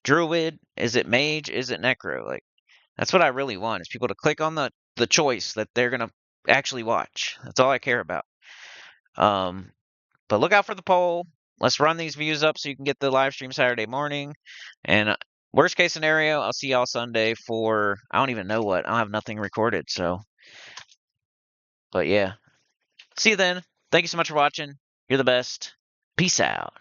Druid? Is it Mage? Is it Necro? Like, that's what I really want, is people to click on the choice that they're gonna actually watch. That's all I care about. But look out for the poll. Let's run these views up so you can get the live stream Saturday morning. And worst case scenario, I'll see y'all Sunday for, I don't even know what. I don't have nothing recorded, so. But yeah. See you then. Thank you so much for watching. You're the best. Peace out.